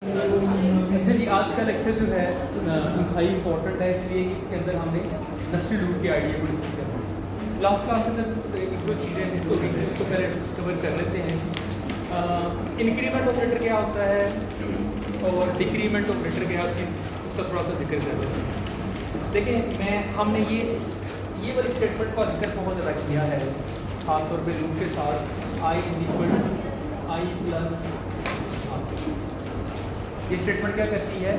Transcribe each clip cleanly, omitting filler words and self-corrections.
अच्छा जी, आज का लेक्चर जो है इंतहाई इंपॉर्टेंट है, इसलिए कि इसके अंदर हमने नस्ली लूप के आइडिया को डिस्कस करना है। लास्ट क्लास के अंदर एक दो चीज़ें मिस हो गई थी, उसको पहले कवर कर लेते हैं। इंक्रीमेंट ऑपरेटर क्या होता है और डिक्रीमेंट ऑपरेटर क्या है, उसका थोड़ा सा जिक्र कर लेते हैं। देखिए, हमने ये वाली स्टेटमेंट का जिक्र बहुत ज़्यादा किया है, खासतौर पर लूप के साथ आई इज इक्वल आई प्लस। ये स्टेटमेंट क्या करती है?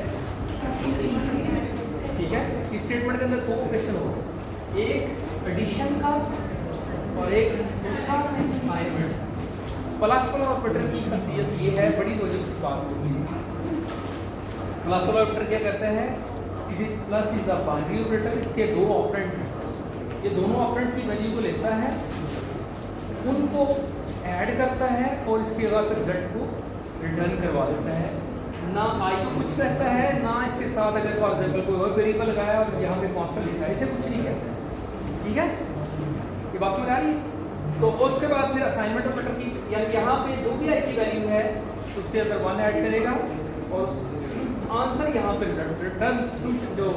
ठीक है, इस स्टेटमेंट के अंदर दो ऑपरेशन हो, एक एडिशन का और एक दूसरा असाइनमेंट। प्लस वाला ऑपरेटर की खासियत ये है, बड़ी वजह से इस बात को प्लस वाला ऑपरेटर क्या करता है? Plus is a binary operator. इसके दो ऑपरेंट हैं, ये दोनों ऑपरेंट की वैल्यू को लेता है, उनको ऐड करता है और इसके बाद रिजल्ट को रिटर्न करवा देता है। ना आई को कुछ कहता है, ना इसके साथ अगर फॉर एग्जाम्पल कोई और वेरिएबल लगाया और यहाँ पे कांस्टेंट लिखा है, इसे कुछ नहीं कहता। ठीक है, ये बात समझ आ रही है? तो उसके बाद फिर असाइनमेंट ऑपरेटर की, यानी यहाँ पे जो भी आई की वैल्यू है उसके अंदर 1 ऐड करेगा और आंसर यहाँ पे रिटर्न सोल्यूशन जो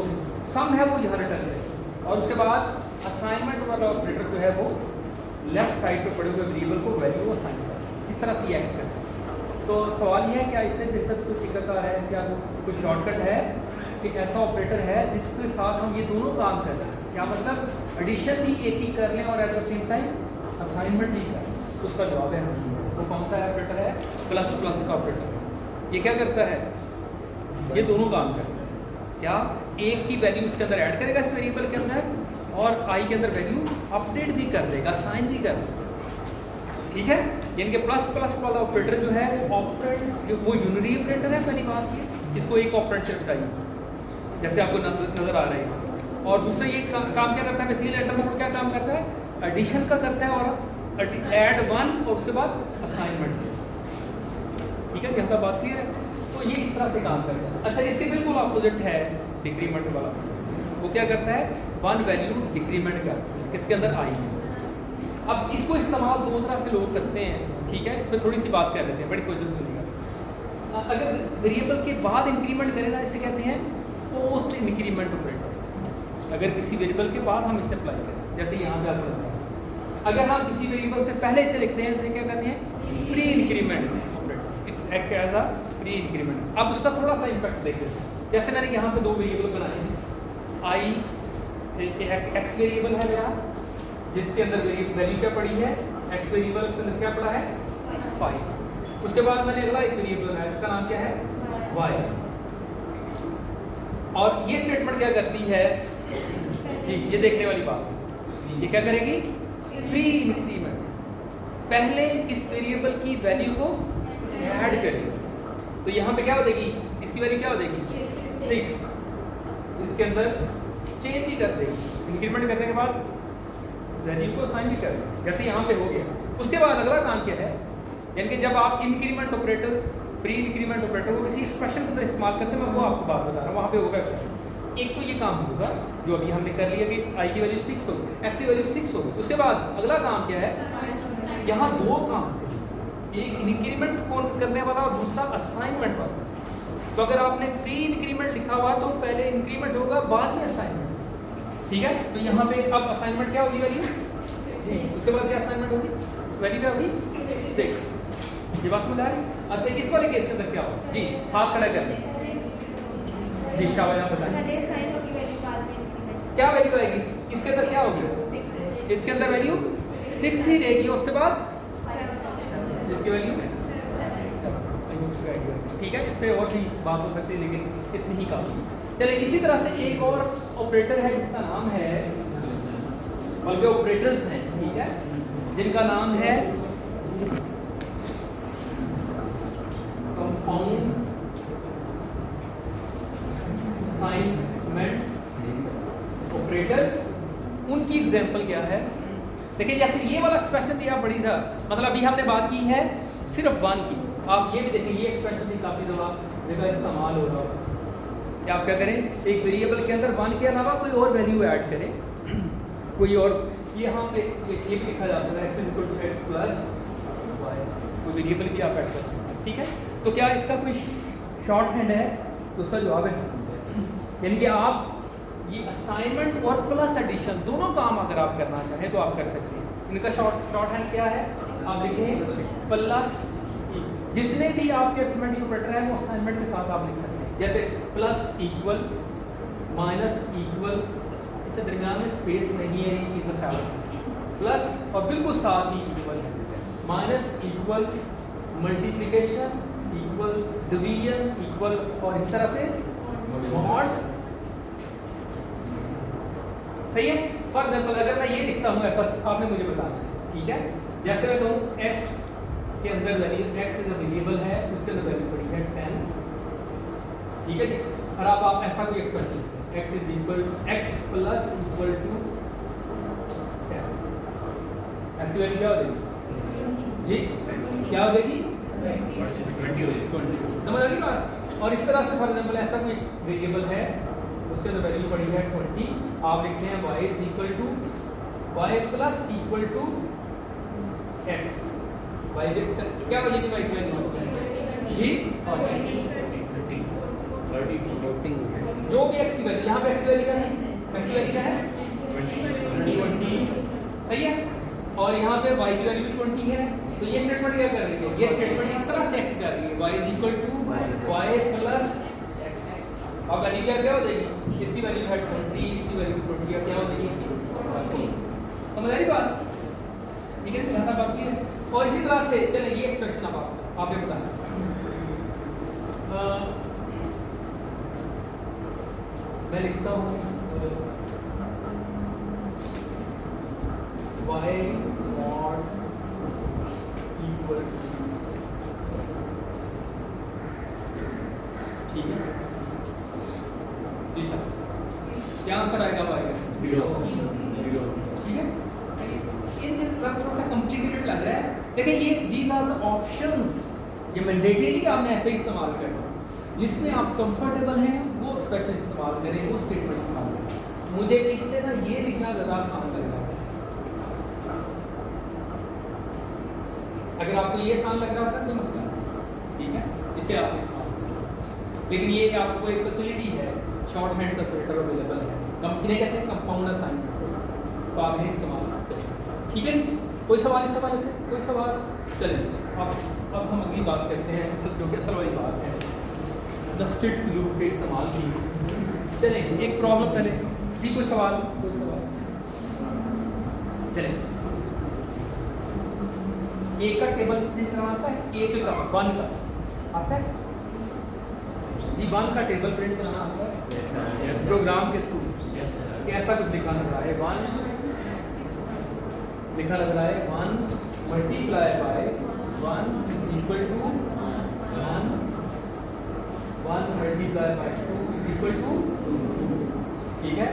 सम है वो यहाँ रिटर्न करेगा। और उसके बाद असाइनमेंट वाला ऑपरेटर जो है वो लेफ्ट साइड पे पड़े हुए वेरिएबल को वैल्यू असाइन करेगा। इस तरह से ये एक्ट करता है। तो सवाल ये है, क्या इससे बेहतर कोई दिक्कत आ रहा है? क्या कोई शॉर्टकट है कि ऐसा ऑपरेटर है जिसके साथ हम ये दोनों काम कर रहे हैं? क्या मतलब एडिशन भी एक ही कर लें और at the same time assignment भी करें? उसका जवाब है वो कौन सा ऑपरेटर है? प्लस प्लस का ऑपरेटर। ये क्या करता है? ये दोनों काम करता है। क्या एक ही वैल्यू उसके अंदर ऐड करेगा इस वेरिएबल के अंदर और आई के अंदर वैल्यू अपडेट भी कर देगा, असाइन भी कर देगा। ठीक है, यानी कि प्लस प्लस वाला ऑपरेटर जो है वो ऑपरेंट वो यूनरी ऑपरेटर है। पहली बात ये, इसको एक ऑपरेंट से चाहिए जैसे आपको नजर आ रहे हैं। और दूसरा ये काम क्या करता है? बेसिकली लेटर मोड क्या काम करता है? एडिशन का करता है और ऐड 1 और उसके बाद असाइनमेंट। ठीक है, कहता बात क्लियर है? तो ये इस तरह से काम करता है। अच्छा, इसके बिल्कुल अपोजिट है डिक्रीमेंट वाला। वो क्या करता है? 1 वैल्यू डिक्रीमेंट करता है, इसके अंदर आई। अब इसको इस्तेमाल दो तरह से लोग करते हैं। ठीक है, इस पर थोड़ी सी बात कर लेते हैं, बड़ी कोशिश सुनिएगा। अगर वेरिएबल के बाद इंक्रीमेंट करें ना, इसे कहते हैं पोस्ट इंक्रीमेंट ऑपरेटर। अगर किसी वेरिएबल के बाद हम इसे अप्लाई करें, जैसे यहाँ पे आप करते हैं, अगर हम किसी वेरिएबल से पहले इसे लिखते हैं, इसे क्या कहते हैं? Pre increment operator. It's act as a pre increment. अब उसका थोड़ा सा इम्पैक्ट देखते हैं। जैसे मैंने यहाँ पे दो वेरिएबल बनाए हैं, आई एक्स वेरिएबल है मेरा, जिसके अंदर वैल्यू क्या पड़ी है? एक्स वेरिएबल, उसके अंदर क्या पड़ा है? 5। उसके बाद मैंने अगला एक वेरिएबल बनाया, इसका नाम क्या है? y। और ये स्टेटमेंट क्या करती है जी? ये देखने वाली बात, ये क्या करेगी? प्री इंक्रीमेंट, पहले इस वेरिएबल की वैल्यू को ऐड करेगी। तो यहाँ पे क्या हो जाएगी? इसकी वैल्यू क्या हो जाएगी? 6। इसके अंदर चेंज भी कर देगी, इंक्रीमेंट करने के बाद वैल्यू को असाइन भी कर दें, जैसे यहाँ पे हो गया। उसके बाद अगला काम क्या है? यानी कि जब आप increment operator, pre increment operator को किसी एक्सप्रेशन से इस्तेमाल करते हैं, मैं वो आपको बात बता रहा हूँ। वहाँ पे होगा क्या? एक तो ये काम होगा जो अभी हमने कर लिया कि आई की वैल्यू 6 होगी, एक्स की वैल्यू 6 होगी। उसके बाद अगला काम क्या है? यहाँ दो काम, एक इंक्रीमेंट करने वाला और दूसरा असाइनमेंट वाला। तो अगर आपने प्री इंक्रीमेंट लिखा हुआ तो पहले इंक्रीमेंट होगा, बाद में असाइनमेंट। ठीक है, तो यहाँ पे अब असाइनमेंट क्या होगी? वैल्यू जी। उसके बाद क्या असाइनमेंट होगी? वैल्यू क्या होगी? 6। ये बात समझ आ रही? अच्छा, इस वाले केस के अंदर क्या होगा जी? हाथ खड़ा कर जी, शाबाश, आप बताइए क्या वैल्यू आएगी? इसके अंदर क्या होगी? इसके अंदर वैल्यू 6 ही रहेगी। उसके बाद इसकी वैल्यू, ठीक है, इस पर और भी बात हो सकती है लेकिन इतनी ही काफी। चलिए, इसी तरह से एक और ऑपरेटर है जिसका नाम है, बल्कि ऑपरेटर्स हैं, ठीक है, जिनका नाम है कंपाउंड असाइनमेंट ऑपरेटर्स। उनकी एग्जांपल क्या है? देखिए, जैसे ये वाला एक्सप्रेशन दिया बड़ी था, मतलब अभी हमने बात की है सिर्फ 1 की। आप ये भी देखिए, ये एक्सप्रेशन भी काफ़ी जगह इस्तेमाल हो रहा है कि आप क्या करें? एक वेरिएबल के अंदर 1 के अलावा कोई और वैल्यू ऐड करें, कोई और। यहाँ पे ये भी लिखा जा सकता है x = x + y, कोई वेरिएबल भी आप ऐड कर सकते हैं। ठीक है, तो क्या इसका कोई शॉर्ट हैंड है तो उसका जवाब है, यानी कि आप ये असाइनमेंट और प्लस एडिशन दोनों काम अगर आप करना चाहें तो आप कर सकते हैं। इनका शॉर्ट हैंड क्या है, आप देखें प्लस, जितने भी आपके अरिथमेटिक ऑपरेटर है वो असाइनमेंट के साथ आप लिख सकते हैं। जैसे प्लस इक्वल, माइनस इक्वल, अच्छा दरमियान में स्पेस नहीं है, ये चीज़ ख्याल रखें। प्लस और बिल्कुल साथ ही इक्वल है, minus equal, multiplication equal, division equal, और इस तरह से मॉड। सही है। फॉर एग्जाम्पल अगर मैं ये लिखता हूँ ऐसा, आपने मुझे बताना है, ठीक है। जैसे मैं कहूँ एक्स के अंदर value, x is a variable है, उसके अंदर वैल्यू पड़ी है 10, ठीक है जी। और आप ऐसा कोई एक्सप्रेशन लिखते हैं, x is equal x plus equal to 10, x value क्या हो जाएगी जी, क्या हो जाएगी 20, समझ आ गई बात। और इस तरह से फॉर एग्जाम्पल ऐसा कोई वेरिएबल है, उसके अंदर वैल्यू पड़ी है 20, आप लिखते हैं y is equal to y plus equal to x, y क्या हो जाएगी y की वैल्यू जी, और जो भी x की वैल्यू, यहाँ पे x वैल्यू क्या है, x वैल्यू क्या है 20, सही है। और यहाँ पे y की वैल्यू भी 20 है, तो ये स्टेटमेंट क्या कर रही है, ये स्टेटमेंट इस तरह से एक्ट कर रही है, y is equal to y plus x। अब वैल्यू क्या हो जाएगी, इसकी वैल्यू है 20, इसकी वैल्यू 20, क्या हो जाएगी इसकी, समझ आ रही बात, ठीक है। यहाँ तक बाकी है। और इसी तरह से चलिए ये एक्सप्रेशन अब आपने बताना, मैं लिखता हूँ y mod इक्वल, ठीक है, क्या आंसर आएगा भाई, 0, ठीक है। ये थोड़ा सा कॉम्प्लिकेटेड लग रहा है, लेकिन ये दीज आर द ऑप्शंस, ये मैंडेटरी आपने ऐसे ही इस्तेमाल करना, जिसमें आप कंफर्टेबल हैं वो एक्सप्रेशन इस्तेमाल करें, वो स्टेटमेंट इस्तेमाल करें। मुझे इससे ना ये लिखना ज़्यादा आसान लग रहा है, अगर आपको ये आसान लग रहा होता तो मसला नहीं, ठीक है, इसे आप इस्तेमाल करें। लेकिन ये आपको एक फैसिलिटी है, शॉर्ट हैंड ऑपरेटर अवेलेबल है, इन्हें कहते हैं कंपाउंड असाइनमेंट, तो आप इन्हें इस्तेमाल कर सकते हैं, ठीक है। कोई सवाल इस सवाल से, कोई सवाल, चलें अब हम अगली बात करते हैं, असल जो कि असल वाली बात है, नेस्टेड लूप के इस्तेमाल की। चलें एक प्रॉब्लम पहले जी, कोई सवाल, चलें। ए का टेबल प्रिंट करना आता है, एक का 1 का आता है जी, 1 का टेबल प्रिंट करना आता है प्रोग्राम के थ्रू, कैसा कुछ लिखा लग रहा है, 1 लिखा लग रहा है, 1 multiply by 1 is equal to 1 multiply by 2 is equal to 2, ठीक है।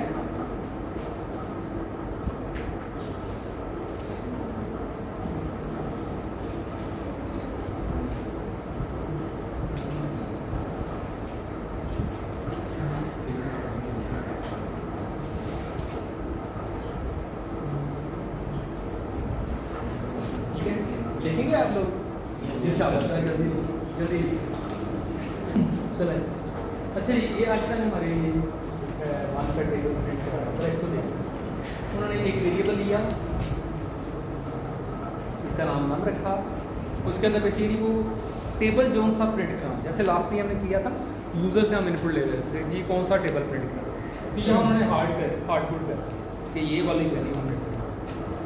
लिखेंगे आप लोग, जल्दी चलें। अच्छा ये आशा ने हमारे वन का टेबल प्रिंट करा, इसको देखें। उन्होंने एक वेरिएबल लिया, इसका नाम रखा, उसके अंदर बेसिकली वो टेबल जोन सा प्रिंट करा, जैसे लास्ट में हमने किया था, यूज़र से हम इनपुट ले रहे थे कि कौन सा टेबल प्रिंट करा, फिर यहाँ उन्होंने हार्डकोड कर कि ये वाली वैल्यू हमने,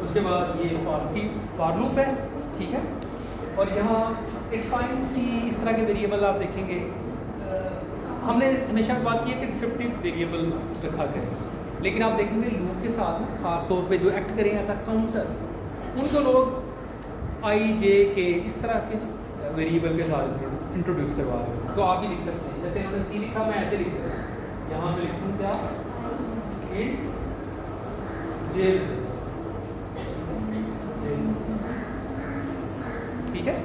उसके बाद ये फॉर लूप है, ठीक है। और यहाँ एक्सपाइन सी इस तरह के वेरिएबल आप देखेंगे, हमने हमेशा बात की है कि डिस्क्रिप्टिव वेरिएबल रखा करें, लेकिन आप देखेंगे लूप के साथ खास तौर पे जो एक्ट करें एज अ काउंटर, उनको लोग आई जे के इस तरह के वेरिएबल के साथ इंट्रोड्यूस करवा रहे हैं। तो आप भी लिख सकते हैं, जैसे हमने सी लिखा, मैं ऐसे लिख रहा हूँ, यहाँ पे लिखूँ क्या, इंट जे, ठीक है।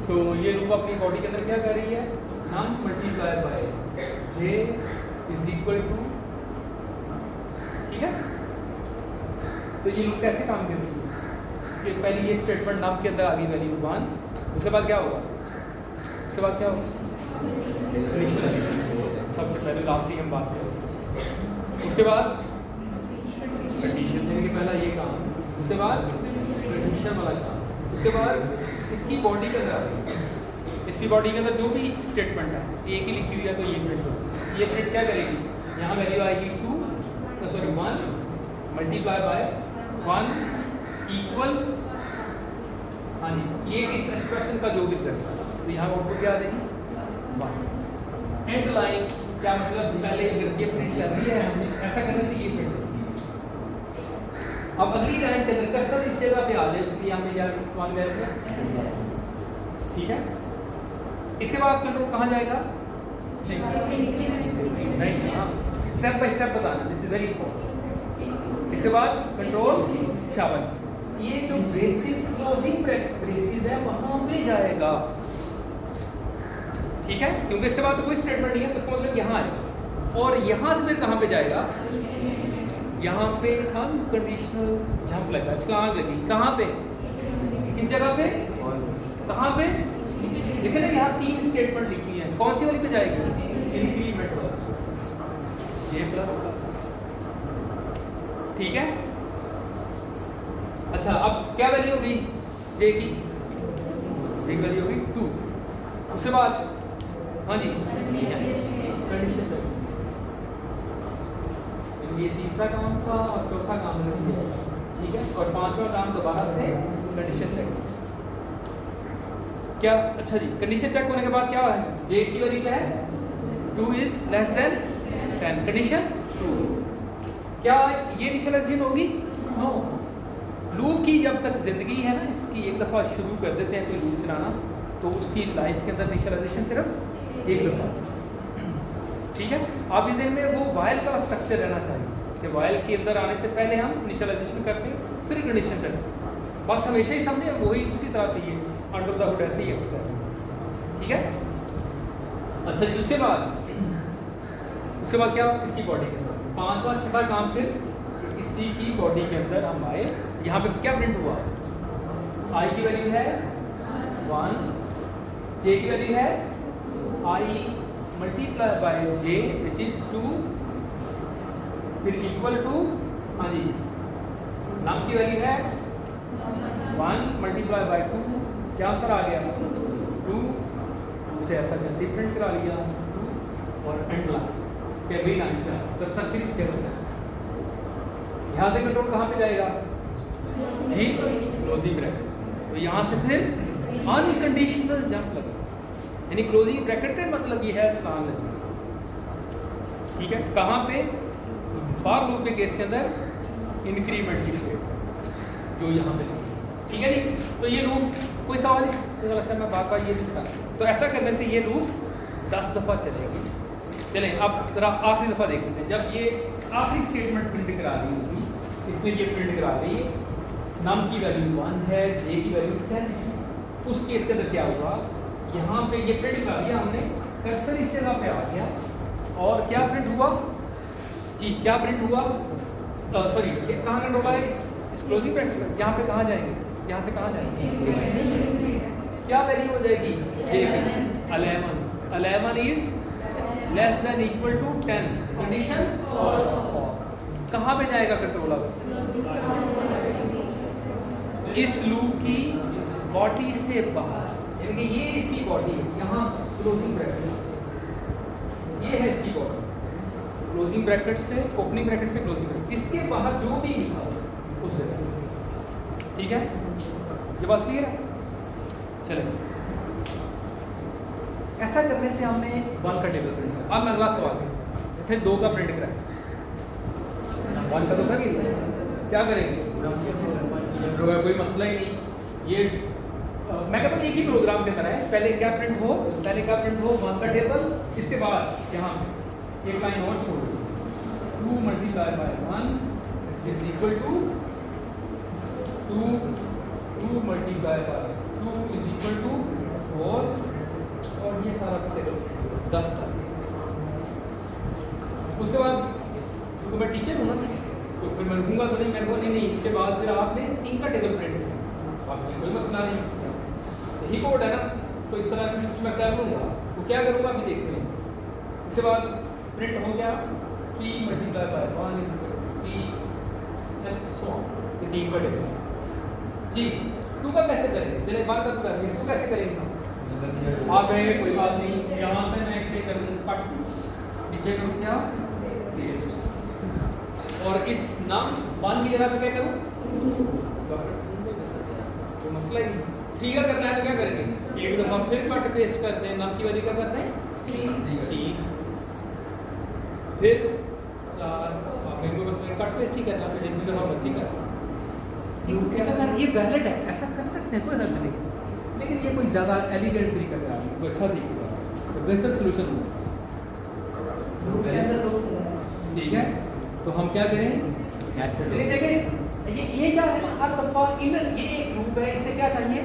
तो ये लूप अपनी बॉडी के अंदर क्या कर रही है, non multiply by j is equal to, ठीक है। तो ये लूप कैसे काम कर रही है, कि पहले ये स्टेटमेंट नाम के अंदर आ गई वैल्यू 1, उसके बाद क्या होगा, उसके बाद क्या होगा लास्ट ही हम बात करें। उसके बाद कंडीशन देने के पहला ये काम, उसके बाद कंडीशन वाला काम, उसके बाद इसकी बॉडी के अंदर, इसकी बॉडी के अंदर जो भी स्टेटमेंट है ए की लिखी हुई है तो ये प्रिंट होगी। ये प्रिंट क्या करेगी, यहाँ वैल्यू आएगी 2 सॉरी 1 मल्टीप्लाई बाय 1 इक्वल, हाँ जी, ये इस एक्सप्रेशन का जो भी रिजल्ट है तो यहाँ आउटपुट क्या आ जाएगी 1। एंड लाइन क्या मतलब, पहले ये प्रिंट कर दी है हमने, ऐसा करने से ये प्रिंट होती है। अब अगली लाइन के अंदर कर्सर इस जगह पे आ जाए, इसलिए हमने क्या इस्तेमाल करते हैं, ठीक है। इसके बाद कंट्रोल कहाँ जाएगा, नहीं, हाँ स्टेप बाय स्टेप बताना, दिस इज वेरी इंपॉर्टेंट। इसके बाद कंट्रोल शाबाश, ये जो ब्रेसिस क्लोजिंग ब्रेसिस है वहां पे जाएगा, ठीक है, क्योंकि इसके बाद तो कोई स्टेटमेंट नहीं है तो इसका मतलब यहाँ आएगा। और यहाँ से फिर कहाँ पे जाएगा, यहाँ पे अनकंडीशनल जंप लगा, इसका आग लगी कहाँ पे, किस जगह पे, कहाँ पे, देखिए ना यहाँ 3 स्टेटमेंट लिखी है, कौन सी वाली पे जाएगी, इंक्रीमेंट प्लस जे प्लस प्लस, ठीक है। अच्छा अब क्या वैल्यू होगी जे की, जे वैल्यू होगी 2। उसके बाद हाँ जी कंडीशन, ये तीसरा काम था और चौथा काम नहीं है, ठीक है, और 5वां काम दोबारा से कंडीशन चेक। क्या, अच्छा जी, कंडीशन चेक होने के बाद क्या है, जे की वैल्यू क्या है 2 इज लेस देन 10, कंडीशन 2। क्या ये इनिशियलाइजेशन होगी, नो। लूप की जब तक जिंदगी है ना, इसकी एक दफ़ा शुरू कर देते हैं कोई लूप चलाना तो उसकी लाइफ के अंदर इनिशियलाइजेशन सिर्फ एक दफ़ा, ठीक है। आप इस दिन में वो वाइल का स्ट्रक्चर रहना चाहिए कि वाइल के अंदर आने से पहले हम इनिशियलाइजेशन करते हैं फिर कंडीशन चलते हैं, बस हमेशा ही समझे वही उसी तरह से ये अंडर द हुड ऐसे ही होता है, ठीक है। अच्छा जी, उसके बाद क्या, इसकी बॉडी के अंदर 5वां 6वां काम, फिर इसी की बॉडी के अंदर हम आए, यहाँ पे क्या प्रिंट हुआ, आई की वैल्यू है 1, जे की वैल्यू है I multiply by J which is 2, फिर इक्वल टू, हाँ जी, नाम की वैल्यू है 1 मल्टीप्लाई बाय 2, क्या आंसर आ गया 2, उसे ऐसा जैसे प्रिंट करा लिया 2 और एंड लाइन के भी आंसर तो सर्किल इसके होता है। यहाँ से कंट्रोल कहाँ पे जाएगा, जी क्लोजिंग ब्रैकेट, तो यहाँ से फिर अनकंडीशनल जंप लगा, यानी क्लोजिंग ब्रैकेट का मतलब ये है छलांग लगना, ठीक है। कहाँ पे, फॉर लूप के केस के अंदर इंक्रीमेंट की स्टेट जो यहाँ पे, ठीक है जी। तो ये लूप, कोई सवाल इस मैं बात ये लिखता, तो ऐसा करने से ये लूप 10 दफ़ा चलेगा। चलें अब जरा आखिरी दफ़ा देख लेते हैं, जब ये आखिरी स्टेटमेंट प्रिंट करा रही होगी, इसने ये प्रिंट करा रही है, नम की वैल्यू 1 है, जे की वैल्यू 10 है, उस केस के अंदर क्या होगा, यहाँ पे ये प्रिंट करा दिया हमने, कर्सर इस जगह पे आ गया और क्या प्रिंट हुआ जी, क्या प्रिंट हुआ, सॉरी ये कहाँ कंट्रोल आया, इस क्लोजिंग ब्रैकेट, यहाँ पे कहाँ जाएंगे, यहाँ से कहाँ जाएंगे, क्या वैल्यू हो जाएगी जे की 11 is less than equal to 10, condition कहाँ पे जाएगा कंट्रोल, इस लूप की बॉडी से बाहर, यानी कि ये इसकी बॉडी है, यहाँ क्लोजिंग ब्रैकेट, ये है इसकी बॉडी, क्लोजिंग ब्रैकेट से ओपनिंग ब्रैकेट से क्लोजिंग ब्रैकेट, इसके बाहर जो भी लिखा हो उससे, ठीक है, ये बात क्लियर है। चलिए, ऐसा करने से हमने 1 का टेबल प्रिंट किया। अब अगला सवाल है, जैसे 2 का प्रिंट करा, 1 का तो कर लिया, क्या करेंगे, कोई मसला ही नहीं, ये मैं कहता हूँ एक ही प्रोग्राम के तरह है, पहले क्या प्रिंट हो, 1 का टेबल, इसके बाद यहाँ एक लाइन और छोड़ दो, 2 multiply by 1 is equal to 2 multiply by 2 is equal to 4, और ये सारा टेबल 10 था। उसके बाद क्योंकि मैं टीचर हूँ ना, तो फिर मैं रुकूंगा तो नहीं, मेरे को नहीं, इसके बाद फिर आपने 3 का टेबल प्रिंट किया, आपको कोई मसला नहीं, यही कोड है ना, तो इस तरह कुछ मैं कर लूँगा, तो क्या करूँगा अभी देखते हैं। इसके बाद प्रिंट हो गया 3 multiply by 1 is equal to 3 and so on. ये 3 का डेटा जी। 2 का कैसे करेंगे? चलिए बात कर रहे हैं 2 कैसे करेंगे हम? आप कहेंगे कोई बात नहीं, यहाँ से मैं इसे करूँ कट, नीचे करूँ क्या पेस्ट, और इस नाम 1 की जगह पे क्या करूँ? तो मसला ही 3 का करना है तो क्या करेंगे? एक दफा फिर कट पेस्ट करते हैं, नाम की वैल्यू क्या करते हैं 3, फिर 4, आप इनको बस कट पेस्ट ही करना, फिर जितनी दफा मर्जी करना। ये वैलिड है, ऐसा कर सकते हैं, कोई हर्ज नहीं, लेकिन ये कोई ज़्यादा एलिगेंट तरीका करा नहीं, कोई अच्छा तरीका तो बेहतर सोल्यूशन हो। ठीक है, तो हम क्या करें? देखें ये क्या है ना, हर दफा इन ये एक लूप है, इससे क्या चाहिए?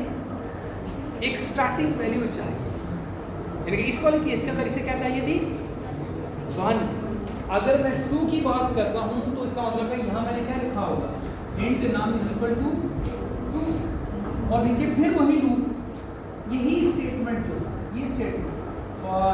एक स्टार्टिंग वैल्यू चाहिए, यानी कि इस वाले केस के अंदर इसे क्या चाहिए थी 1। अगर मैं 2 की बात करता हूँ तो इसका मतलब है यहाँ मैंने क्या लिखा होगा, इंट नाम इज इक्वल टू 2, और नीचे फिर वही लूप, यही स्टेटमेंट होगा, ये स्टेटमेंट फॉर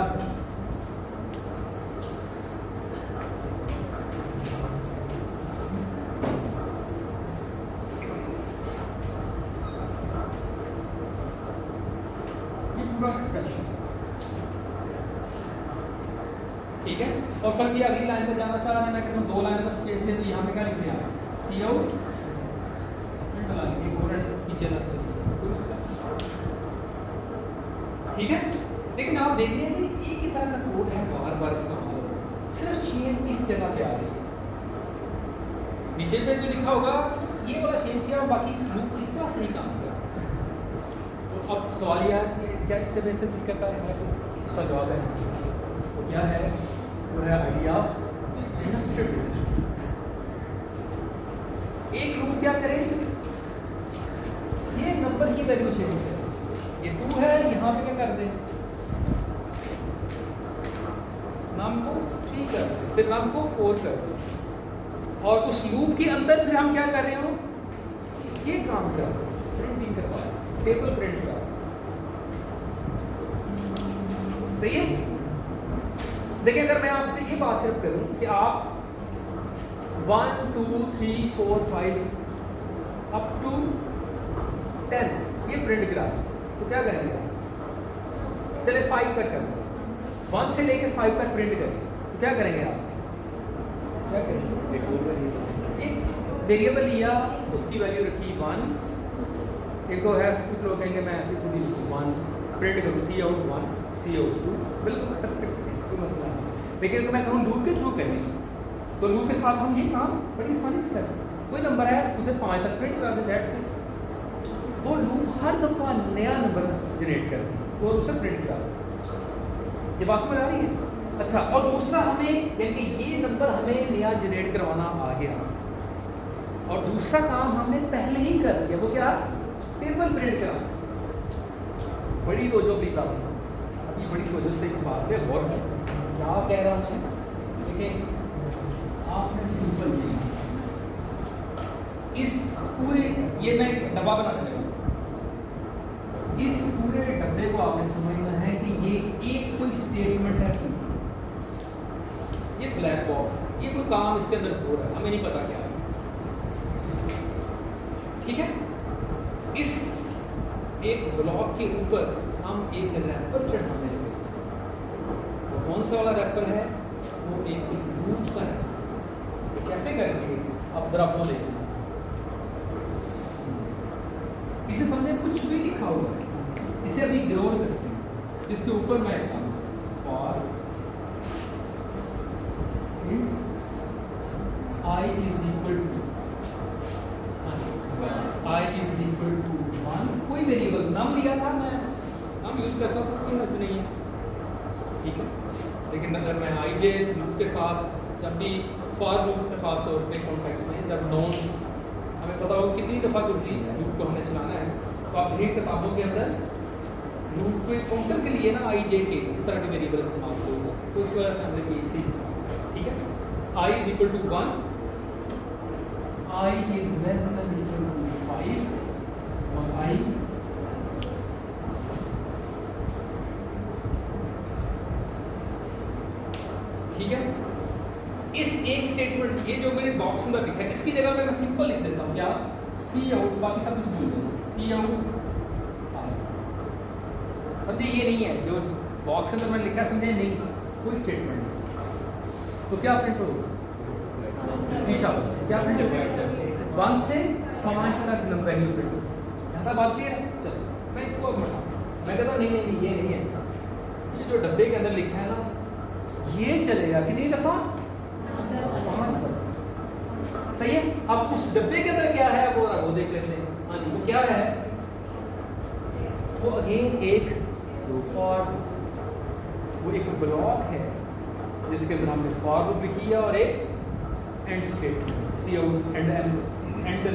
एक्सप्रेशन। ठीक है, और फर्स्ट ये अगली लाइन पे जाना चाह रहे हैं, मैं कहता हूँ 2 लाइन का स्पेस दे, तो यहाँ पे क्या लिख दिया सी आउट नीचे लग चुकी। ठीक है, लेकिन आप देख रहे हैं कि एक ही तरह का कोड है, बार बार इस्तेमाल हो, सिर्फ चेंज इस जगह पे आ रही है। नीचे पे जो लिखा होगा ये वाला चेंज किया, और बाकी लूप इस तरह से ही काम किया। तो अब सवाल यह है कि क्या इससे बेहतर तरीका का है? तो उसका जवाब है वो क्या है, वो है आइडिया ऑफ नेस्टेड लूप। एक लूप क्या करे, ये नंबर की वैल्यू चेंज करे, ये 2 है, यहाँ पे क्या कर दे, नाम को 3 कर दे, फिर नाम को 4 कर दे, और उस लूप के अंदर फिर हम क्या कर रहे हो, ये काम कर रहे हो, प्रिंटिंग करवा, टेबल प्रिंट करा। सही है? देखिए, अगर मैं आपसे ये बात सिर्फ करूं कि आप 1 2 3 4 5 अप टू 10 ये प्रिंट करा, तो क्या करेंगे आप? चले 5 तक कर, 1 से लेके 5 तक प्रिंट करें, तो क्या करेंगे आप? क्या करेंगे? एक वेरिएबल लिया, उसकी वैल्यू रखी 1, एक तो है कुछ लोग कहेंगे मैं ऐसे खुद ही 1 प्रिंट करूँ, सी आउट 1 सी आउट 2, बिल्कुल कर सकते हैं, कोई मसला नहीं। लेकिन अगर मैं कहूँ लूप के थ्रू करें, तो लूप के साथ हम ये काम बड़ी आसानी से कर सकते हैं। कोई नंबर है उसे 5 तक प्रिंट कर दें, दैट्स इट। वो लूप हर दफ़ा नया नंबर जनरेट करती है और उसे प्रिंट करा। ये बात समझ आ रही है? अच्छा, और दूसरा हमें, यानी ये नंबर हमें नया जनरेट करवाना आ गया, और दूसरा काम हमने पहले ही कर दिया, वो क्या? टेबल प्रिंट कराना। बड़ी तवज्जो प्लीज आप अभी बड़ी तवज्जो से इस बात पे गौर करें। क्या कह रहा हूँ मैं? देखिए, आपने सिंपल इस पूरे, ये मैं डब्बा बनाने लगा, इस पूरे डब्बे को आपने समझना है कि ये एक कोई स्टेटमेंट है सिंपल, ये ब्लैक बॉक्स, ये कोई काम इसके अंदर हो रहा है, हमें नहीं पता क्या है। ठीक है, इस एक ब्लॉक के ऊपर हम एक रैपर चढ़ाने लगे, तो कौन सा वाला रैपर है? वो एक लूप पर है। तो कैसे करेंगे? अब जरा अपना देखिए, इसे समझे कुछ भी लिखा होगा, इसे अभी इग्नोर करते हैं, जिसके ऊपर मैं लिखा हूँ for i is equal to 1, कोई वेरिएबल नाम लिया था, मैं नाम यूज कर सकता हूँ, कोई हर्ज नहीं है। ठीक है, लेकिन अगर मैं i j लूप के साथ, जब भी फॉर लूप के खास तौर पे कॉन्टेक्स्ट में, जब नॉन हमें पता हो कितनी दफ़ा किसी लूप को हमने चलाना है, तो आप यही किताबों के अंदर लूप के काउंटर के लिए ना i j के इस तरह के वेरिएबल इस्तेमाल होगा, तो इस वजह से हमने भी इसे इस्तेमाल। ठीक है, i is equal to 1, i is less than equal to 5, और i ठीक है। इस एक स्टेटमेंट, ये जो मैंने बॉक्स अंदर लिखा है, इसकी जगह पे मैं सिंपल लिख देता हूँ क्या, सी आउट, बाकी सब कुछ भूल दो, सी आउट। समझे, ये नहीं है जो बॉक्स अंदर मैंने लिखा है, समझे नहीं, कोई स्टेटमेंट नहीं। तो क्या प्रिंट होगा, क्या प्रिंट होगा, 1 से 5 तक नंबर वैल्यू प्रिंट होगा। यहाँ तक बात क्लियर है। चलो मैं इसको अब मैं कहता नहीं नहीं ये नहीं है, ये जो डब्बे के अंदर लिखा है ना, ये चलेगा कितनी दफा, 5 दफा। सही है। अब उस डब्बे के अंदर क्या है वो देख लेते हैं। हाँ जी, वो क्या है, वो अगेन एक फॉर, वो एक ब्लॉक है जिसके अंदर हमने फॉर लूप लिखी है और एक end statement, C out end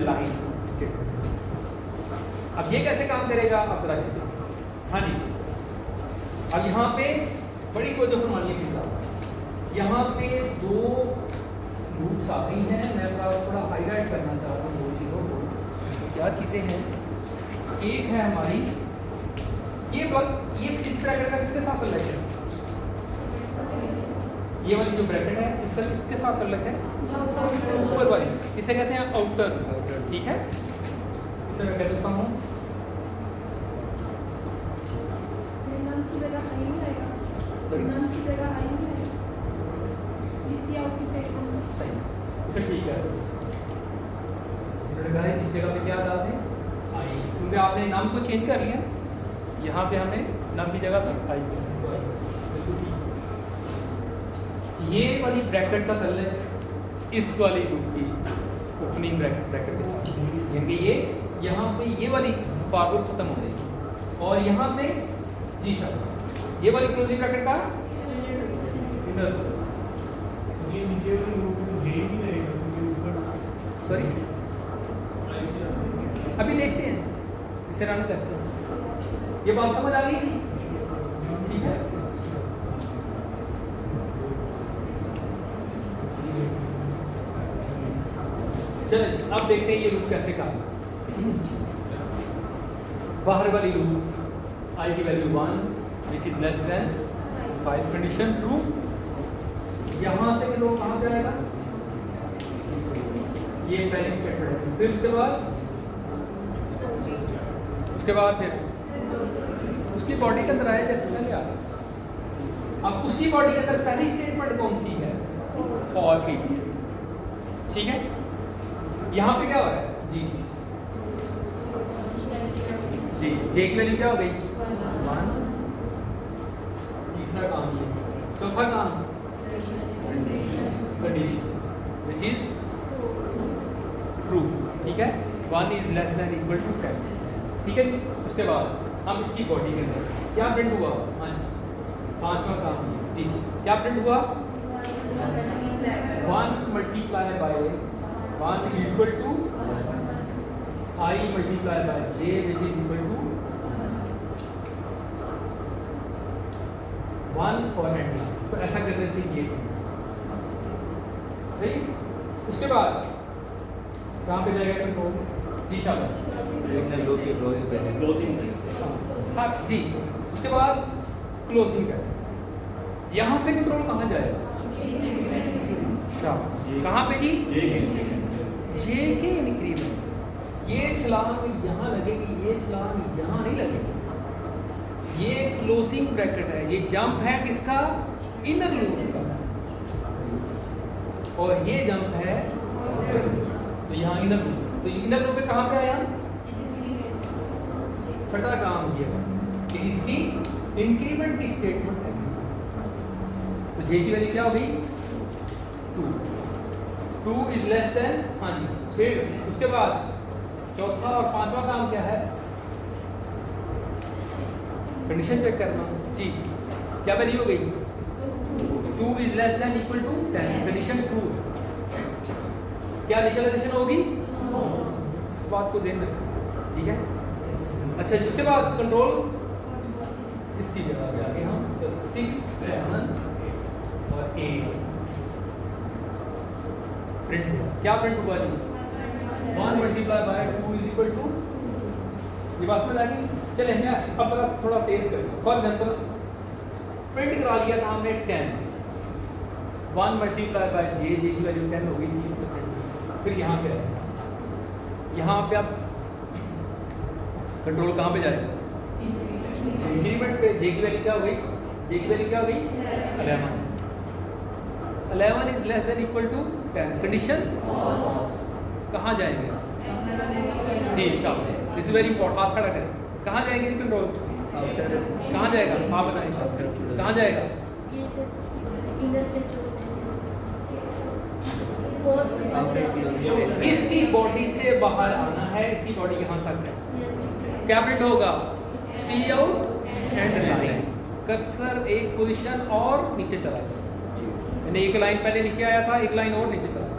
line statement. अब ये कैसे काम करेगा आप जरा इसे देखिए। हाँ जी, अब यहाँ पे बड़ी को जो फरमानी की, यहाँ पे 2 ग्रुप्स आ गई हैं। मैं थोड़ा हाईलाइट करना चाहता हूँ 2 चीज़ों को। क्या चीज़ें हैं, एक है हमारी ये इस ब्रैकेट का किसके साथ अलग है, ये वाली जो ब्रैकेट है इसके साथ अलग है, ऊपर वाली, इसे कहते हैं आउटर। ठीक है, इसे मैं कह देता हूँ ठीक है। इस जगह पे क्या डाल दें, आई, क्योंकि आपने नाम को चेंज कर लिया, यहाँ पे हमने नाम की जगह पर आई। ये वाली ब्रैकेट का ताल्लुक इस वाली लूप की ओपनिंग ब्रैकेट के साथ, यानी ये यहाँ पे ये वाली फॉर लूप खत्म हो जाएगी और यहाँ पे जी शायद ये वाली क्लोजिंग ब्रैकेट का इनर, ये नीचे वाली लूप में जे भी रहेगा क्योंकि ऊपर, सॉरी अभी देखते हैं, इसे रन करते हैं। ये बात समझ आ गई, ठीक है। चलिए अब देखते हैं ये लूप कैसे काम। बाहर वाली लूप आई की value 1 which is less then 5 condition true, यहां से लोग कहां जाएगा, ये पहली स्टेटमेंट है। फिर उसके बाद फिर उसकी बॉडी के अंदर आया जैसे पहले आ, अब उसकी बॉडी के अंदर पहली स्टेटमेंट कौन सी है, फॉर की। ठीक है, यहाँ पे क्या हो रहा है जी जी, जे की वैल्यू क्या हो गई 1, तीसरा काम ये, चौथा काम कंडीशन विच इज ट्रू। ठीक है, 1 is less than equal to 10। ठीक है, उसके बाद हम इसकी बॉडी के अंदर क्या प्रिंट हुआ, हाँ जी, 5वां काम जी, क्या प्रिंट हुआ 1 multiply by 1 equal to I multiply by j which is equal to 1 for end. तो ऐसा करने से ये सही। उसके बाद कहाँ पे जाएगा कंट्रोल जी, शाबाश, हाँ जी। उसके बाद क्लोजिंग का, यहाँ से कंट्रोल कहाँ जाएगा, कहाँ पे जी, जे के इंक्रीमेंट। ये छलांग यहाँ लगेगी, ये छलांग यहाँ नहीं लगेगी। ये क्लोजिंग ब्रैकेट है, ये जंप है किसका, इनर लूप का, और ये जंप है तो यहाँ इनर लूप। तो इनर लूप पे कहाँ पे आया, छठा काम ये कि इसकी इंक्रीमेंट की स्टेटमेंट है। तो जे की वैल्यू क्या हो गई 2 इज लेस देन, हाँ जी। फिर उसके बाद चौथा और 5वां काम क्या है, कंडीशन चेक करना जी, क्या वैल्यू हो गई 2 is less than equal to 10, condition true. क्या इनिशियलाइजेशन होगी, इस बात को ध्यान रखें। ठीक है, अच्छा, उसके बाद कंट्रोल इसकी जगह पे आगे हम 6, 7 और 8 प्रिंट हुआ। क्या प्रिंट हुआ जी, 1 multiply by 2 is equal to, ये बात में लगी। चले मैं अब थोड़ा तेज कर, फॉर एग्जांपल प्रिंट करा लिया था हमने 10, 1 मल्टीप्लाई बाय जे, जे की वैल्यू 10 होगी 310। फिर यहाँ पे आएगा, यहाँ पे आप कंट्रोल कहाँ पे जाएगा, इंक्रीमेंट पे। जे की वैल्यू क्या हो गई, जे की वैल्यू क्या हो गई 11। 11 is less than equal to 10, condition कहाँ जाएंगे जी, शाबाश, दिस इज वेरी इंपॉर्टेंट। हाथ खड़ा करें, कहाँ जाएंगे कंट्रोल, कहाँ जाएगा आप बताएं, शाबाश कहाँ जाएगा, इसकी बॉडी से बाहर आना है, इसकी बॉडी यहाँ तक है, क्या प्रिंट होगा, सी आउट एंड लाइन, कर्सर एक पोजीशन और नीचे चला गया, यानी एक लाइन पहले नीचे आया था, एक लाइन और नीचे चला गया।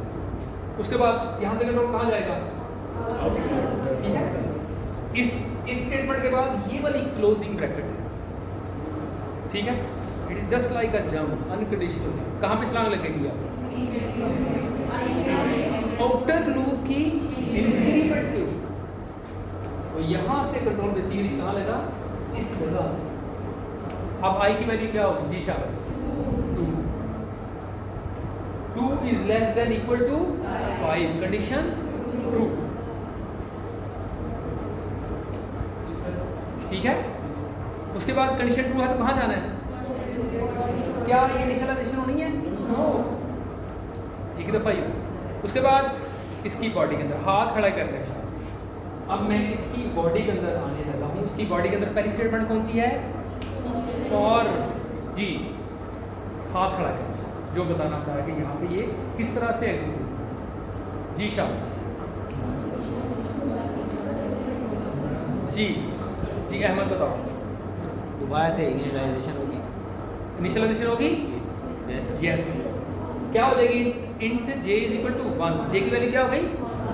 उसके बाद यहाँ से कंट्रोल कहाँ जाएगा, ठीक है। इस स्टेटमेंट के बाद ये वाली क्लोजिंग ब्रैकेट है, ठीक है। It is just like a jump, unconditional. कहाँ पे छलांग लगेगी आप, आउटर लूप की इंक्रीमेंट के, तो यहाँ से कंट्रोल बेसिकली कहाँ लगा, इस जगह। अब आई की वैल्यू क्या होगी जी, शाबाश 2 is less than equal to 5, condition true, ठीक है। उसके बाद कंडीशन ट्रू है तो कहाँ जाना है, क्या ये इनिशियलाइजेशन होनी है, नो, एक दफा ही। उसके बाद इसकी बॉडी के अंदर हाथ खड़ा कर रहे हैं, अब मैं इसकी बॉडी के अंदर आने लगा हूँ। इसकी बॉडी के अंदर पहली स्टेटमेंट कौन सी है, फॉर जी, हाथ खड़ा कर, जो बताना चाह रहा है कि यहाँ पे ये किस तरह से एग्जीक्यूट जी, शाबाश जी जी, अहमद बताओ। दोबारा से इनिशियलाइजेशन होगी, इनिशियलाइजेशन होगी यस, क्या हो जाएगी, int j is equal to 1, j की वैल्यू क्या हो गई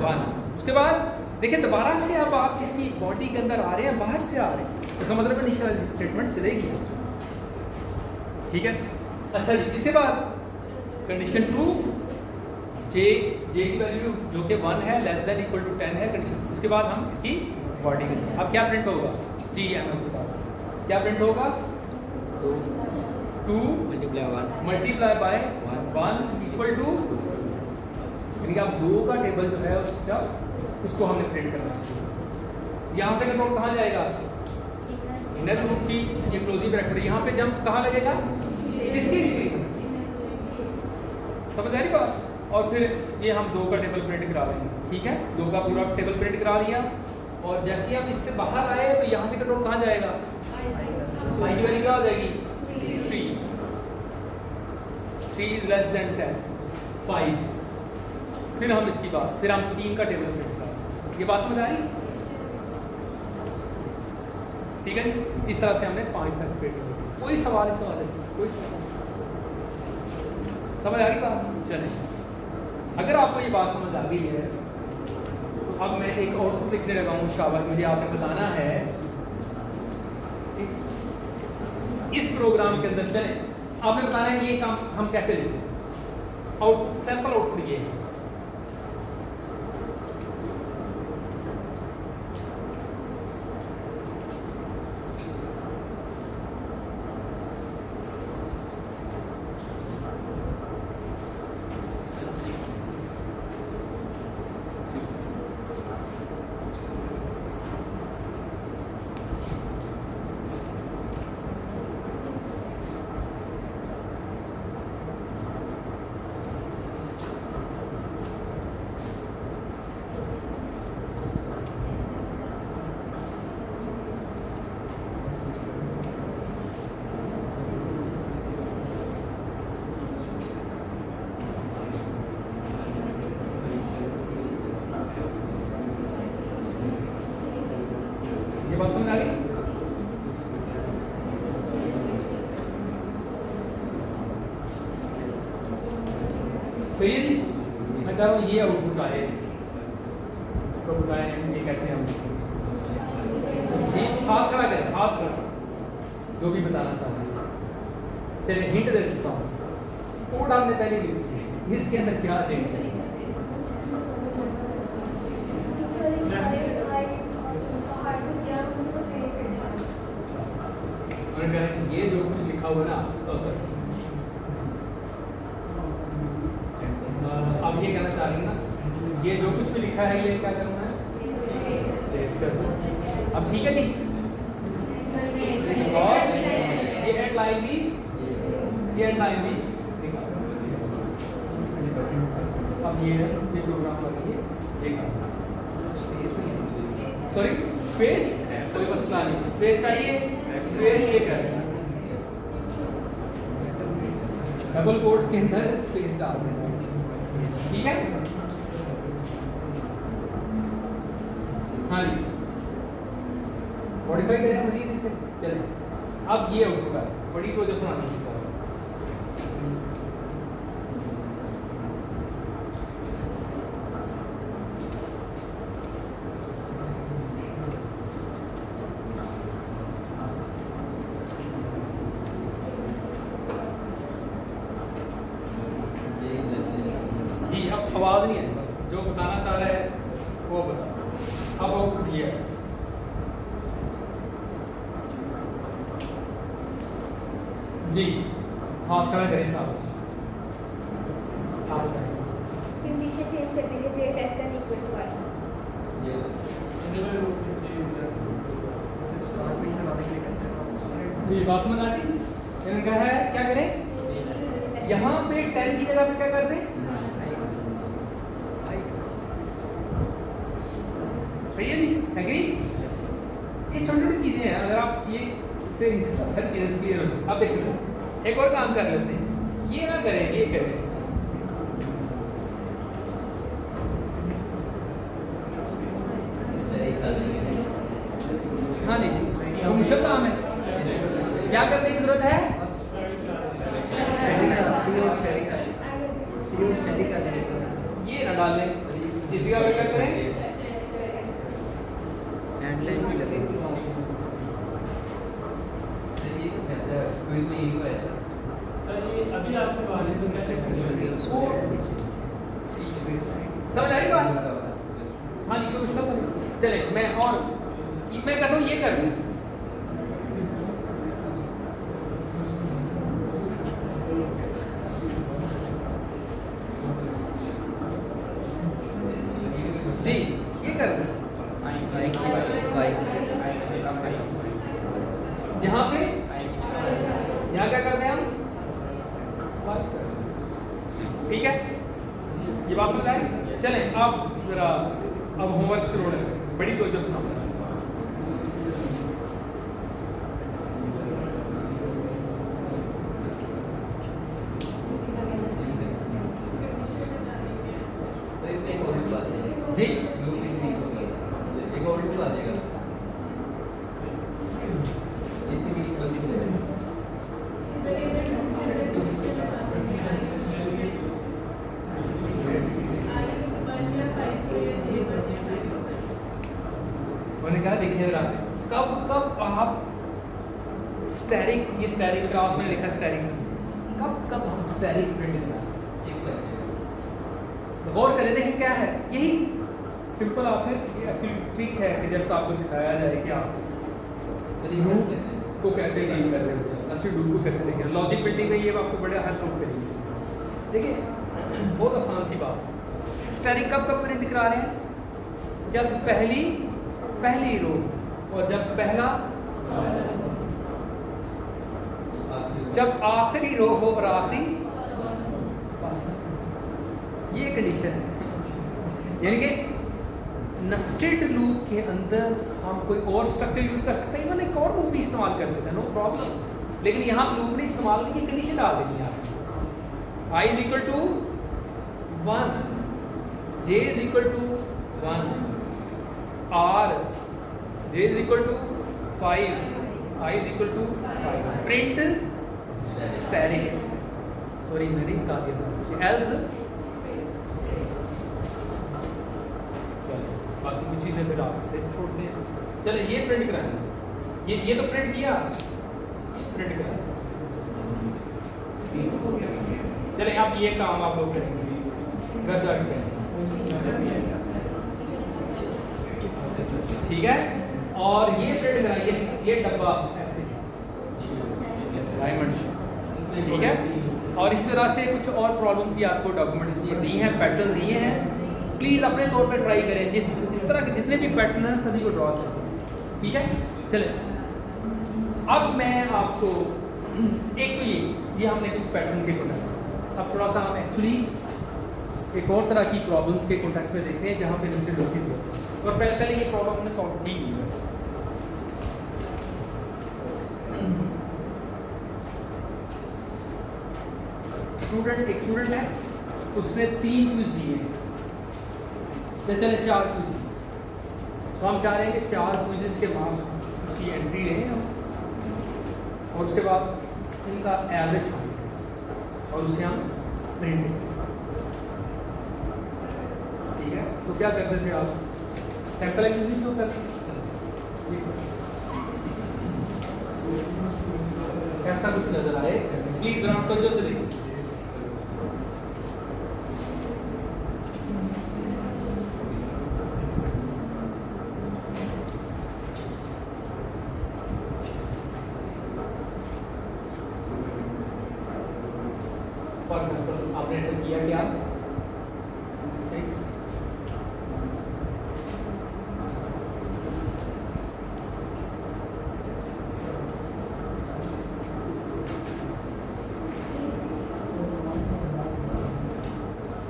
1। उसके बाद देखिए दोबारा से अब आप इसकी बॉडी के अंदर आ रहे हैं, बाहर से आ रहे हैं, इसका मतलब इनिशियलाइजेशन स्टेटमेंट चलेगी, ठीक है। अच्छा जी, इसके बाद कंडीशन ट्रू, जे की वैल्यू जो कि 1 है, लेस देन इक्वल टू 10 है कंडीशन। उसके बाद हम इसकी बॉडी में अब क्या प्रिंट होगा जी, मैं बताओ क्या प्रिंट होगा, 2 मल्टीप्लाई बाय 1 इक्वल टू, यानी आप 2 का टेबल जो है उसका, उसको हमने प्रिंट करना है। यहाँ से कंट्रोल कहाँ जाएगा, इनर लूप की ये क्लोजिंग ब्रैकेट, यहाँ पे जंप कहाँ लगेगा, इसकी, समझ आ रही बात। और फिर ये हम 2 का टेबल प्रिंट करा लेंगे, ठीक है, 2 का पूरा टेबल प्रिंट करा लिया। और जैसे ही आप इससे बाहर आए तो यहाँ से कंट्रोल कहाँ जाएगा, आई की वैल्यू क्या हो जाएगी 3 इज लेस देन 10, 5। फिर हम इसकी बात, फिर हम 3 का टेबल प्रिंट करा, ये बात समझ आ रही, ठीक है। इस तरह से हमने 5 तक प्रिंट किया। कोई सवाल इस हवाले से, कोई सवाल समझ आ गई बात, चले। अगर आपको ये बात समझ आ गई है तो अब मैं एक आउटपुट लिखने लगा हूँ, शाबाश, मुझे आपने बताना है इस प्रोग्राम के अंदर, चले आपने बताना है ये काम हम कैसे लिखते हैं। आउटपुट, सैंपल आउटपुट ये है, ये बात समझ आ गई। सही है जी, मैं चाह रहा हूँ ये आउटपुट आए, तो बताएं ये कैसे हम जी, हाथ खड़ा करें, हाथ खड़ा, जो भी बताना चाहते हैं। चलिए हिंट दे देता हूँ, कोड हमने पहले लिख दिया, इसके अंदर क्या चेंज है। ये जो कुछ लिखा हुआ है ना, तो सर ये जो कुछ भी लिखा है ये क्या करना है, पेस्ट कर दो। अब ठीक है जी, और ये एंड लाइन भी, ये एंड लाइन भी दिखा। अब ये प्रोग्राम करेंगे, सॉरी स्पेस, कोई मसला नहीं, स्पेस चाहिए, स्पेस ये कर डबल कोट्स के अंदर स्पेस डाल देना, ठीक है। हाँ जी, मॉडिफाई करें मजीद इसे, चलिए अब ये होगा बड़ी को जो बनानी है। जी अब आवाज नहीं है, बस जो बताना चाह रहा है वो बता। अब आउटपुट ये है, जी हाथ खड़ा करें साहब, आप बताएं। कंडीशन चेंज कर देंगे, j less than equal to i। ये बात समझ आ गई? इन्होंने कहा है क्या करें, यहाँ पे 10 की जगह पे क्या कर दें, सही है जी, एग्री? ये छोटी छोटी चीजें हैं, अगर आप ये इससे हर चीज़ क्लियर हो। अब देखिए एक और काम कर लेते हैं, ये ना करें, ये करें, हाँ जी तो मुश्किल काम है, क्या करने की जरूरत है, ये ना डाल लें, इसी का क्या करें, एंडलाइन भी लगेगी। अभी आपके बारे में क्या समझ आई बात? हाँ जी कोई मुश्किल नहीं, चले मैं और मैं कहता हूँ ये कर दूँ, जी ये कर दूँ यहाँ पे, यहाँ क्या करते हैं हम, ठीक है ये बात समझ आए। चलें अब जरा अब होमवर्क शुरू होने लगे, बड़ी तो जब जी एक और लूप आ जाएगा, इसी में मैंने कहा देखिए जरा कब कब आप स्टैटिक, ये स्टैटिक क्लास में लिखा स्टैटिक, कब कब हम स्टैटिक प्रिंट करना, गौर करें देखें क्या है, यही सिंपल आपने ये एक्चुअली ट्रिक है कि जस्ट आपको सिखाया जाए कि आप लूप को कैसे डील कर रहे हो, नस्टी लूप को कैसे देखें, लॉजिक बिल्डिंग में ये आपको बड़े हर लूप करेंगे। देखिए बहुत आसान सी बात, स्टैटिक कब कब प्रिंट करा रहे हैं, जब पहली रो और जब पहला, जब आखिरी रो हो और आखिरी, बस ये कंडीशन है। यानी कि नेस्टेड लूप के अंदर हम कोई और स्ट्रक्चर यूज कर सकते हैं, इवन एक और लूप भी इस्तेमाल कर सकते हैं, नो प्रॉब्लम, लेकिन यहाँ लूप नहीं इस्तेमाल नहीं, ये कंडीशन डाल देंगे आप, i is equal to 1, j is equal to 1, r j is equal to 5, i is equal to 5, print static, sorry मैंने कहा दिया एल्स, बाकी कुछ चीज़ें फिर आप से छोड़ते हैं। चले ये प्रिंट कराएंगे, ये तो प्रिंट किया, ये प्रिंट कराएंगे, चले अब ये काम आप लोग करेंगे घर जाके, ठीक है। और ये प्रिंट कराएंगे, ये डब्बा ऐसे डायमंड, ठीक है। और इस तरह से कुछ और प्रॉब्लम थी आपको डॉक्यूमेंट्स दी हैं, पैटर्न दिए हैं, प्लीज़ अपने तौर पे ट्राई करें, जिस तरह के जितने भी पैटर्न हैं सभी को ड्रॉ करें, ठीक है। चले अब मैं आपको एक तो ये हमने कुछ पैटर्न के कॉन्टेक्स्ट, अब थोड़ा सा हम एक्चुअली एक और तरह की प्रॉब्लम्स के कॉन्टेक्स्ट में देखते हैं जहाँ पे जिससे नोटिस हो, और पहले ये प्रॉब्लम हमने सॉल्व की है वैसे। एक स्टूडेंट है, उसने 3 क्विज दिए हैं, तो चले 4 क्विज दिए, तो हम चाह रहे हैं कि 4 क्विजेस के मार्क्स उसकी एंट्री लें हम, और उसके बाद उनका एवरेज फाइंड और उसे हम प्रिंट करें, ठीक है। तो क्या करते थे आप, सैंपल एक्टिविटी शो करते ऐसा कुछ नजर आए, प्लीज ग्राउंड को जो से देखिए। फॉर एग्जाम्पल आपने एंटर किया क्या 6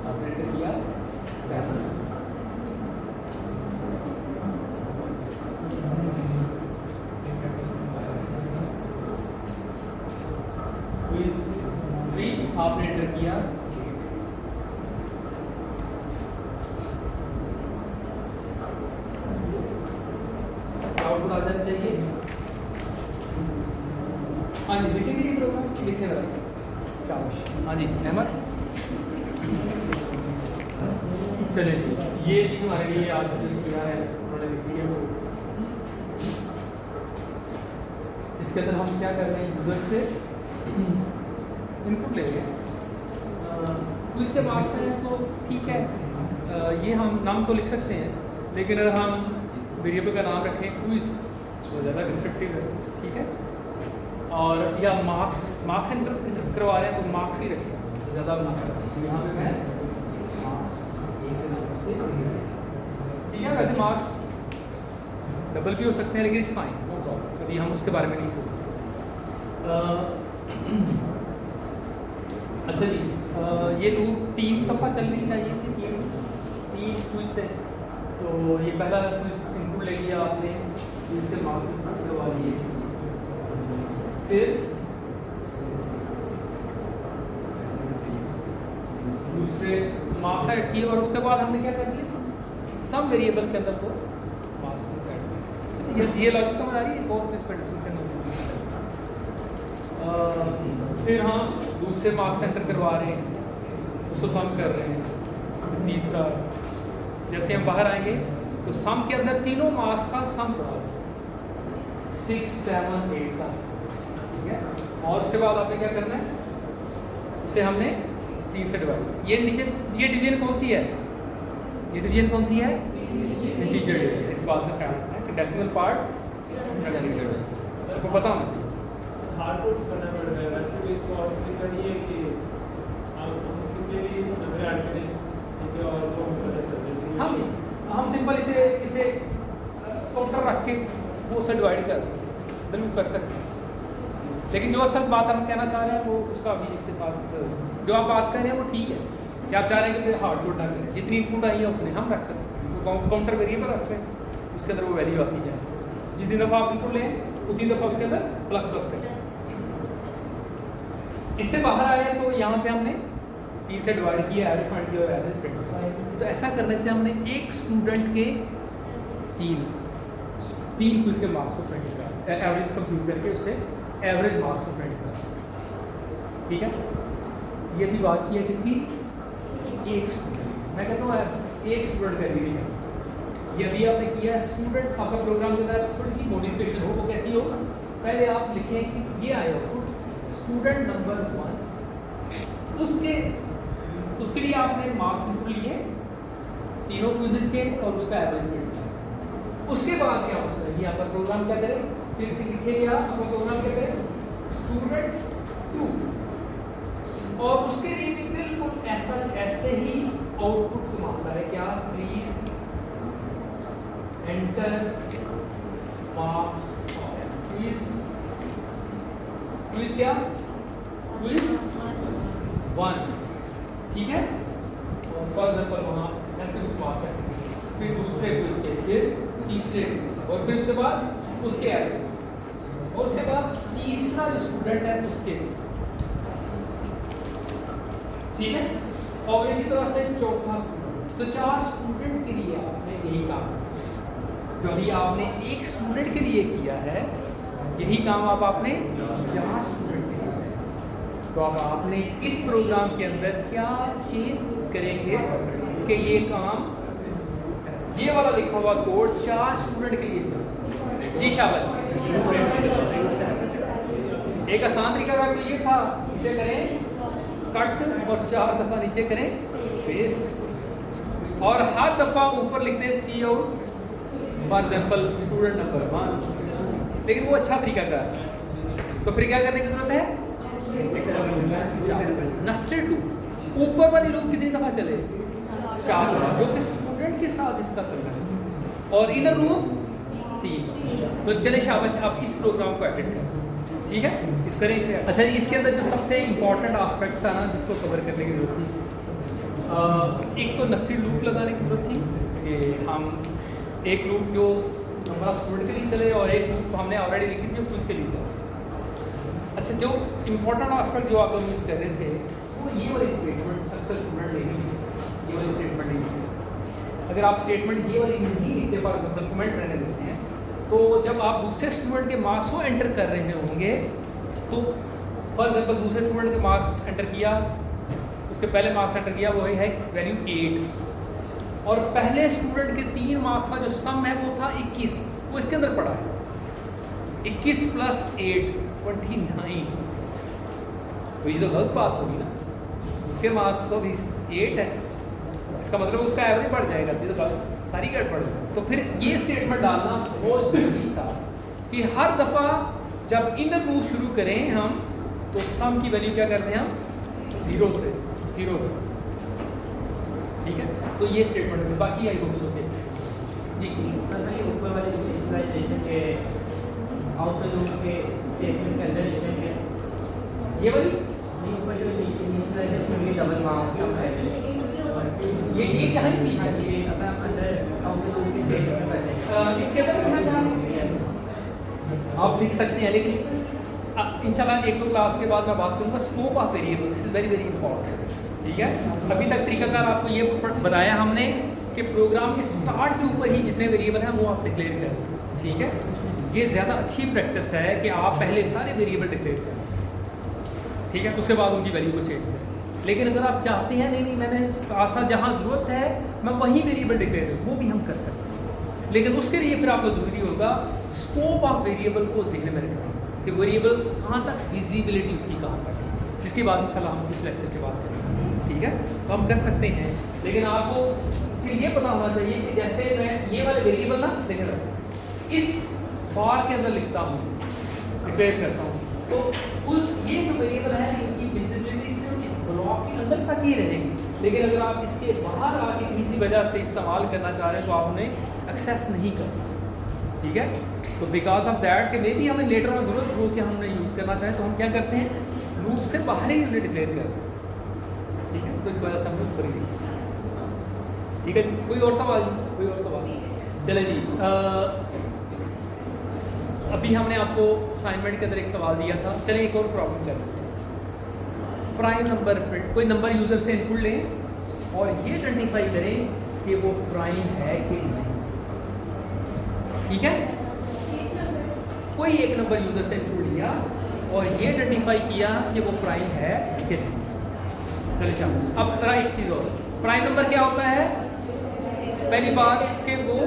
आपने एंटर किया 7 क्विज 3 आपने एंटर किया 8 आउटपुट आ जाना चाहिए। हाँ जी लिखेंगे ये प्रोग्राम लिखने वाला शाबाश। हाँ जी अहमद चले जी, ये भी हमारे लिए आज जो किया है उन्होंने लिख दिया, वो इसके अंदर हम क्या कर रहे हैं, यूजर से इनपुट ले रहे हैं, तो इसके मार्क्स हैं तो ठीक है, ये हम नाम तो लिख सकते हैं, लेकिन अगर हम वेरिएबल का नाम रखें क्विज तो ज़्यादा डिस्क्रिप्टिव है, ठीक है। और या मार्क्स एंटर करवा रहे हैं तो मार्क्स ही रखें, ज़्यादा मार्क्स यहाँ पे मैं मार्क्स एक नाम से, ठीक है। वैसे मार्क्स डबल भी हो सकते हैं लेकिन इट्स फाइन, नो प्रॉब्लम, अभी हम उसके बारे में नहीं सोचते। अच्छा जी, ये लूप 3 दफ़ा चलनी चाहिए थी, 3 क्विज थे, तो ये पहला क्विज इनपुट ले लिया आपने, इससे मार्क्स इनपुट करवा लिए, फिर दूसरे मार्क्स ऐड किए, और उसके बाद हमने क्या कर दिया, सम वेरिएबल के अंदर तो मार्क्स को ऐड किया। ये लॉजिक समझ आ रही है, बहुत फिर हम दूसरे मार्क्स एंटर करवा रहे हैं, उसको सम कर रहे हैं। तीसरा जैसे हम बाहर आएंगे तो सम के अंदर तीनों मार्क्स का सम पड़ा 6, 7, 8 का सम, ठीक है। और उसके बाद आपने क्या करना है, उसे हमने 3 से डिवाइड, ये नीचे ये डिवीजन कौन सी है, ये डिवीजन कौन सी है, इंटीजर डिवीजन। इस बात का ख्याल रखना है कि डेसिमल पार्ट आपको पता होना चाहिए। हार्ड कोड करना पड़ता है, वैसे भी इसको और भी करिए कि आप उसके लिए नंबर ऐड करें, ठीक है, और वो पता चल जाए। हम सिंपल इसे काउंटर रख के वो उसे डिवाइड कर सकते हैं, बिल्कुल कर सकते हैं, लेकिन जो असल बात हम कहना चाह रहे हैं वो उसका भी इसके साथ जो आप बात कर रहे हैं वो ठीक है, कि आप चाह रहे हैं कि हार्ड कोड ना करें, जितनी इनपुट आई है उतने हम रख सकते हैं, तो काउंटर वेरिएबल रख रहे हैं, उसके अंदर वो वैल्यू आती है, जितनी दफ़ा आप इनपुट लें उतनी दफ़ा उसके अंदर प्लस करें। इससे बाहर आया तो यहाँ पे हमने 3 से डिवाइड किया, एवरेज फाइंड किया और एवरेज प्रिंट किया। तो ऐसा करने से हमने एक स्टूडेंट के 3 क्विज के मार्क्स को प्रिंट किया, एवरेज कंप्यूट करके उससे एवरेज मार्क्स को प्रिंट किया, ठीक है। ये भी बात की है किसकी, एक स्टूडेंट, मैं कहता हूँ एक स्टूडेंट का रीडिंग है। ये भी आपने किया, स्टूडेंट आपका प्रोग्राम के अंदर थोड़ी सी मॉडिफिकेशन हो, वो कैसी हो, पहले आप लिखें कि ये आया हो स्टूडेंट नंबर 1, उसके लिए आपने मार्क्स इनपुट लिए तीनों क्विज़ेस के और उसका एवरेज प्रिंट किया। उसके बाद क्या होता है, ये आपका प्रोग्राम क्या करें, फिर से लिखेगा आपका प्रोग्राम क्या करें, स्टूडेंट 2, और उसके लिए भी बिल्कुल ऐसे ही आउटपुट से मांगता है क्या, प्लीज एंटर मार्क्स, क्विज क्या, क्विज 1, ठीक है। फॉर एग्जाम्पल वहाँ ऐसे कुछ मार्क्स है, फिर दूसरे क्विज के, फिर तीसरे क्विज, और फिर उसके बाद उसके आगे, और उसके बाद तीसरा जो स्टूडेंट है उसके, ठीक है। और इसी तरह से चौथा स्टूडेंट, तो 4 स्टूडेंट के लिए आपने यही काम, जो अभी आपने एक स्टूडेंट के लिए किया है, यही काम आप आपने 4 स्टूडेंट के लिए, तो अब आपने इस प्रोग्राम के अंदर क्या चेंज करेंगे कि ये काम, ये वाला लिखा हुआ कोड 4 स्टूडेंट के लिए चले। जी शाबाश। एक आसान तरीका का तो ये था, इसे करें कट और 4 दफा नीचे करें पेस्ट, और हर दफा ऊपर लिख दें cout, for example student number 1, लेकिन वो अच्छा तरीका का है। तो फिर क्या करने की जरूरत है, नेस्टेड लूप, ऊपर वाली लूप कितनी दफा चले, 4, जो कि स्टूडेंट के साथ इसका करना है, और इनर लूप 3। तो चले शाबाश, आप इस प्रोग्राम को एडिट करें, ठीक है, इस तरह से। अच्छा, इसके अंदर जो सबसे इंपॉर्टेंट आस्पेक्ट था ना, जिसको कवर करने की जरूरत थी, एक तो नेस्टेड लूप लगाने की जरूरत थी कि हम एक लूप जो हमारा स्टूडेंट के लिए चले, और एक लूप हमने ऑलरेडी लिखी थी जो क्विज के लिए चले। अच्छा, जो इम्पोर्टेंट आस्पेक्ट जो आप लोग मिस कर रहे थे, वो ये वाली स्टेटमेंट अक्सर स्टूडेंट नहीं लिखते, ये वाली स्टेटमेंट नहीं लिखते। अगर आप स्टेटमेंट ये वाली नहीं लिखते, फॉर एग्जाम्पल कमेंट रहने देते हैं, तो जब आप दूसरे स्टूडेंट के मार्क्स को एंटर कर रहे होंगे, तो फॉर एग्जाम्पल दूसरे स्टूडेंट के मार्क्स एंटर किया, उसके पहले मार्क्स एंटर किया, वो है वैल्यू 8, और पहले स्टूडेंट के 3 मार्क्स का जो सम है वो था 21, वो इसके अंदर पड़ा है 21 + 8 29। तो ये तो गलत बात होगी ना, उसके मार्क्स तो 8 है, इसका मतलब उसका एवरेज बढ़ जाएगा, ये तो सारी गड़बड़ है। तो फिर ये स्टेटमेंट डालना बहुत जरूरी था कि हर दफ़ा जब इनर लूप शुरू करें हम, तो सम की वैल्यू क्या करते हैं हम, 0 से 0, ठीक है। तो ये स्टेटमेंट है, बाकी आई होप्स ओके जी। ऊपर वाले इनिशियलाइजेशन के आउटर लूप के स्टेटमेंट के अंदर लिखेंगे, ये वाली ऊपर जो इनिशियलाइजेशन में डबल मार्क्स सब है, ये कहाँ की है, ये अंदर आउटर लूप के स्टेटमेंट में इसके अंदर लिखना चाहेंगे आप लिख सकते हैं, लेकिन इंशाल्लाह 1-2 क्लास के बाद मैं बात करूँगा scope of variable, this is very very important, ठीक है। अभी तक तरीकाकार आपको ये बताया हमने कि प्रोग्राम के स्टार्ट के ऊपर ही जितने वेरिएबल हैं वो आप डिक्लेयर करें, ठीक है। ये ज़्यादा अच्छी प्रैक्टिस है कि आप पहले सारे वेरिएबल डिक्लेयर करें, ठीक है, उसके बाद उनकी वैल्यू को चेंज करें। लेकिन अगर आप चाहते हैं नहीं मैंने साथ साथ जहाँ ज़रूरत है मैं वहीं वेरिएबल डिक्लेयर करूँ, वो भी हम कर सकते हैं, लेकिन उसके लिए फिर आपको ज़रूरी होगा स्कोप ऑफ वेरिएबल को ज़हन में रखना कि वेरिएबल कहाँ तक विजिबिलिटी उसकी कहाँ तक है, जिसके बाद इंशाल्लाह हम कुछ लेक्चर के बाद करेंगे, ठीक है। तो हम कर सकते हैं, लेकिन आपको फिर ये पता होना चाहिए कि जैसे मैं ये वाले वेरिएबल ना देख रहा हूँ, इस बार के अंदर लिखता हूँ, डिक्लेयर करता हूँ, तो उस ये जो वेरिएबल है इनकी विजिबिलिटी सिर्फ इस ब्लॉक के अंदर तक ही रहेगी, लेकिन अगर आप इसके बाहर आके किसी वजह से इस्तेमाल करना चाह रहे हैं तो आप उन्हें एक्सेस नहीं करते, ठीक है। तो बिकॉज ऑफ दैट कि मे भी हमें लेटर में जरूरत हो कि हम उन्हें यूज़ करना चाहें, तो हम क्या करते हैं, लूप से बाहर ही उन्हें डिक्लेयर करते हैं, ठीक है। तो इस वजह से हम लोग करेंगे, ठीक है। कोई और सवाल, कोई और सवाल, चले जी। अभी हमने आपको असाइनमेंट के अंदर एक सवाल दिया था, चलिए एक और प्रॉब्लम करें। प्राइम नंबर प्रिंट, कोई नंबर यूज़र से इनपुट लें और ये आइडेंटिफाई करें कि वो प्राइम है कि नहीं, ठीक है। कोई एक नंबर यूज़र से इनपुट लिया और ये आइडेंटिफाई किया कि वो प्राइम है कि नहीं। चलिए अब तरह एक चीज़ और, प्राइम नंबर क्या होता है, पहली बात कि वो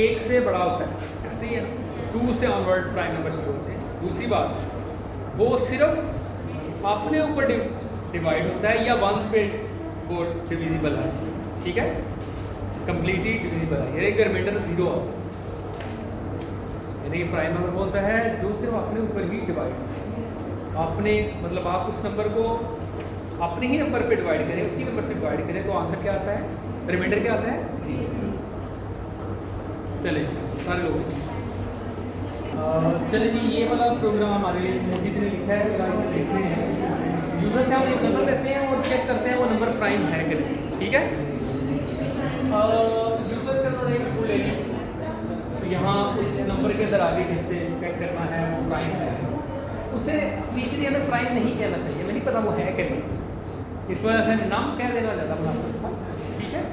1 से बड़ा होता है, ऐसे ही है, 2 से ऑनवर्ड प्राइम नंबर शुरू होते हैं। दूसरी बात, वो सिर्फ अपने ऊपर डिवाइड होता है या 1 पे वो डिविजिबल है, ठीक है, कंप्लीटली डिविजिबल है, यानी कि रिमाइंडर 0 होता है, यानी प्राइम नंबर होता है जो सिर्फ अपने ऊपर ही डिवाइड, अपने मतलब आप उस नंबर को अपने ही नंबर पे डिवाइड करें, उसी नंबर से डिवाइड करें, तो आंसर क्या आता है, रिमाइंडर क्या आता है? चले सारे लोग चले जी, ये वाला प्रोग्राम हमारे लिए मोदी जी ने लिखा है, जरा इसे देखते हैं। यूजर से हम एक नंबर लेते हैं और चेक करते हैं वो नंबर प्राइम है कि नहीं, ठीक है। यूजर से उन्होंने एक फुल ले ली, तो यहाँ उस नंबर के अंदर आगे जिससे चेक करना है वो प्राइम है, उसे पिछले अंदर प्राइम नहीं कहना चाहिए, मैं नहीं पता वो है कि नहीं, इस वजह से नाम कह देना ज़्यादा मुनासिब था, ठीक है।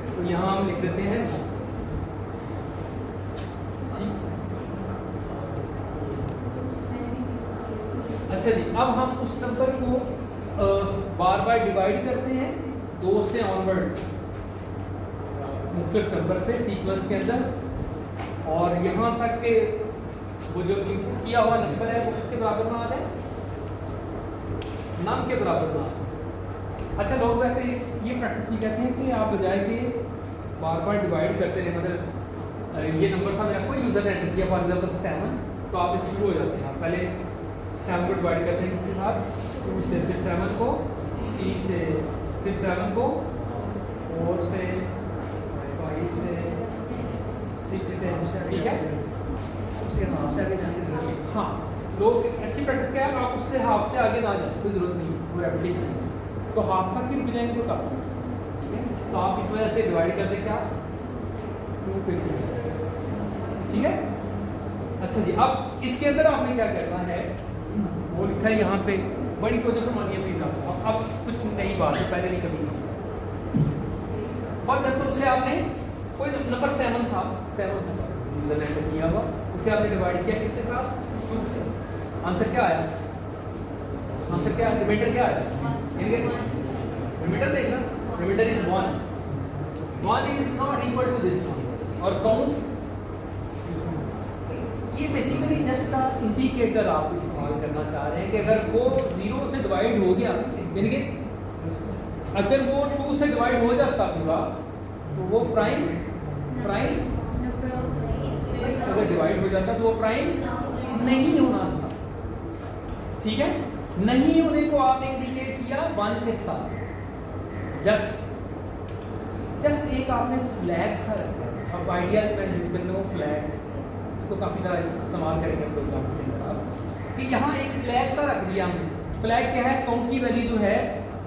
तो यहाँ हम लिख देते हैं जी। अच्छा जी, अब हम उस नंबर को बार बार डिवाइड करते हैं 2 से ऑनवर्ड मुख्तलिफ नंबर पे सीक्वेंस के अंदर, और यहाँ तक के वो जो इनपुट किया हुआ नंबर है वो किसके बराबर ना आ जाए, नाम के बराबर ना। अच्छा, लोग वैसे ये प्रैक्टिस भी कहते हैं कि आप बजाय के बार बार डिवाइड करते रहे, मतलब ये नंबर था मेरा, कोई यूज़र ने एंटर किया फॉर एग्जाम्पल 7, तो आप इस शुरू हो जाते हैं, पहले 7 को डिवाइड करते हैं किसके साथ, 2 से, फिर 7 को, 3 से, फिर 7 को, 4 से, 5 से, 6 से, ठीक है। उसके हाफ से आगे जाते हैं, हाँ लोग अच्छी प्रैक्टिस क्या है, आप उससे हाफ से आगे ना जाए, कोई ज़रूरत नहीं, वो रेपिटेशन नहीं, तो हाफ तक भी रुक जाएंगे तो काफ़ी, ठीक है। तो आप इस वजह से डिवाइड कर दें क्या, 2 पे से, ठीक है। अच्छा जी, अब इसके अंदर आपने क्या करना है, वो लिखा है यहाँ पे, बड़ी प्रोजेक्ट मानिए प्लीज आप, अब कुछ नई बात है, पहले नहीं कभी। फॉर एग्जाम्पल से आपने कोई नंबर 7 था, 7 यूजर ने एंटर किया हुआ, उसे आपने डिवाइड किया किसके साथ, 2 से, आंसर क्या आया, आंसर क्या, रिमाइंडर क्या आया, रिमाइंडर देखना, remainder is 1 is not equal to this, और काउंट ये बेसिकली जस्ट द इंडिकेटर आप इस्तेमाल करना चाह रहे हैं कि अगर वो 0 से डिवाइड हो गया, यानी कि अगर वो 2 से डिवाइड हो जाता पूरा, तो वो प्राइम अगर डिवाइड हो जाता तो वो प्राइम नहीं होना था, ठीक है। नहीं होने को आपने इंडिकेट किया 1 के साथ, जस्ट एक आपने फ्लैग सा रखा है। अब आइडिया मैं यूज करने वो फ्लैग, इसको काफ़ी ज़्यादा इस्तेमाल करेंगे प्रोग्राम के अंदर आप, कि यहाँ एक फ्लैग सा रख दिया हमने। फ्लैग क्या है, काउंट की वैल्यू जो है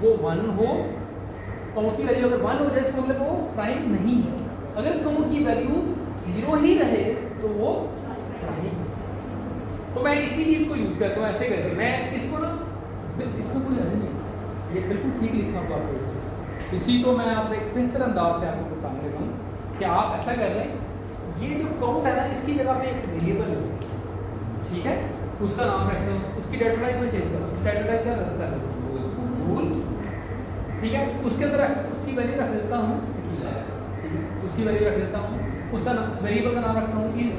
वो 1 हो, काउंट की वैल्यू अगर 1 हो जाए इसका मतलब वो प्राइम नहीं है, अगर काउंट की वैल्यू 0 ही रहे तो वो प्राइम। तो मैं इसी चीज़ को यूज़ करता हूँ ऐसे करके, मैं इसको ना, इसमें कोई अर्थ नहीं, ये बिल्कुल ठीक लिखना हुआ आपको, इसी को मैं आप एक बेहतर अंदाज से आपको बताने लगा हूँ कि आप ऐसा कर लें, ये जो काउंट है ना, इसकी जगह पे एक वेरिएबल है, ठीक है, उसका नाम रख दो, उसकी डेटा टाइप में चेंज करो, डेटा टाइप क्या रहता है, बोल, ठीक है। उसके अंदर उसकी वैल्यू रख देता हूँ, उसकी वैल्यू रख देता हूँ, उसका वेरिएबल का नाम रखता हूँ इज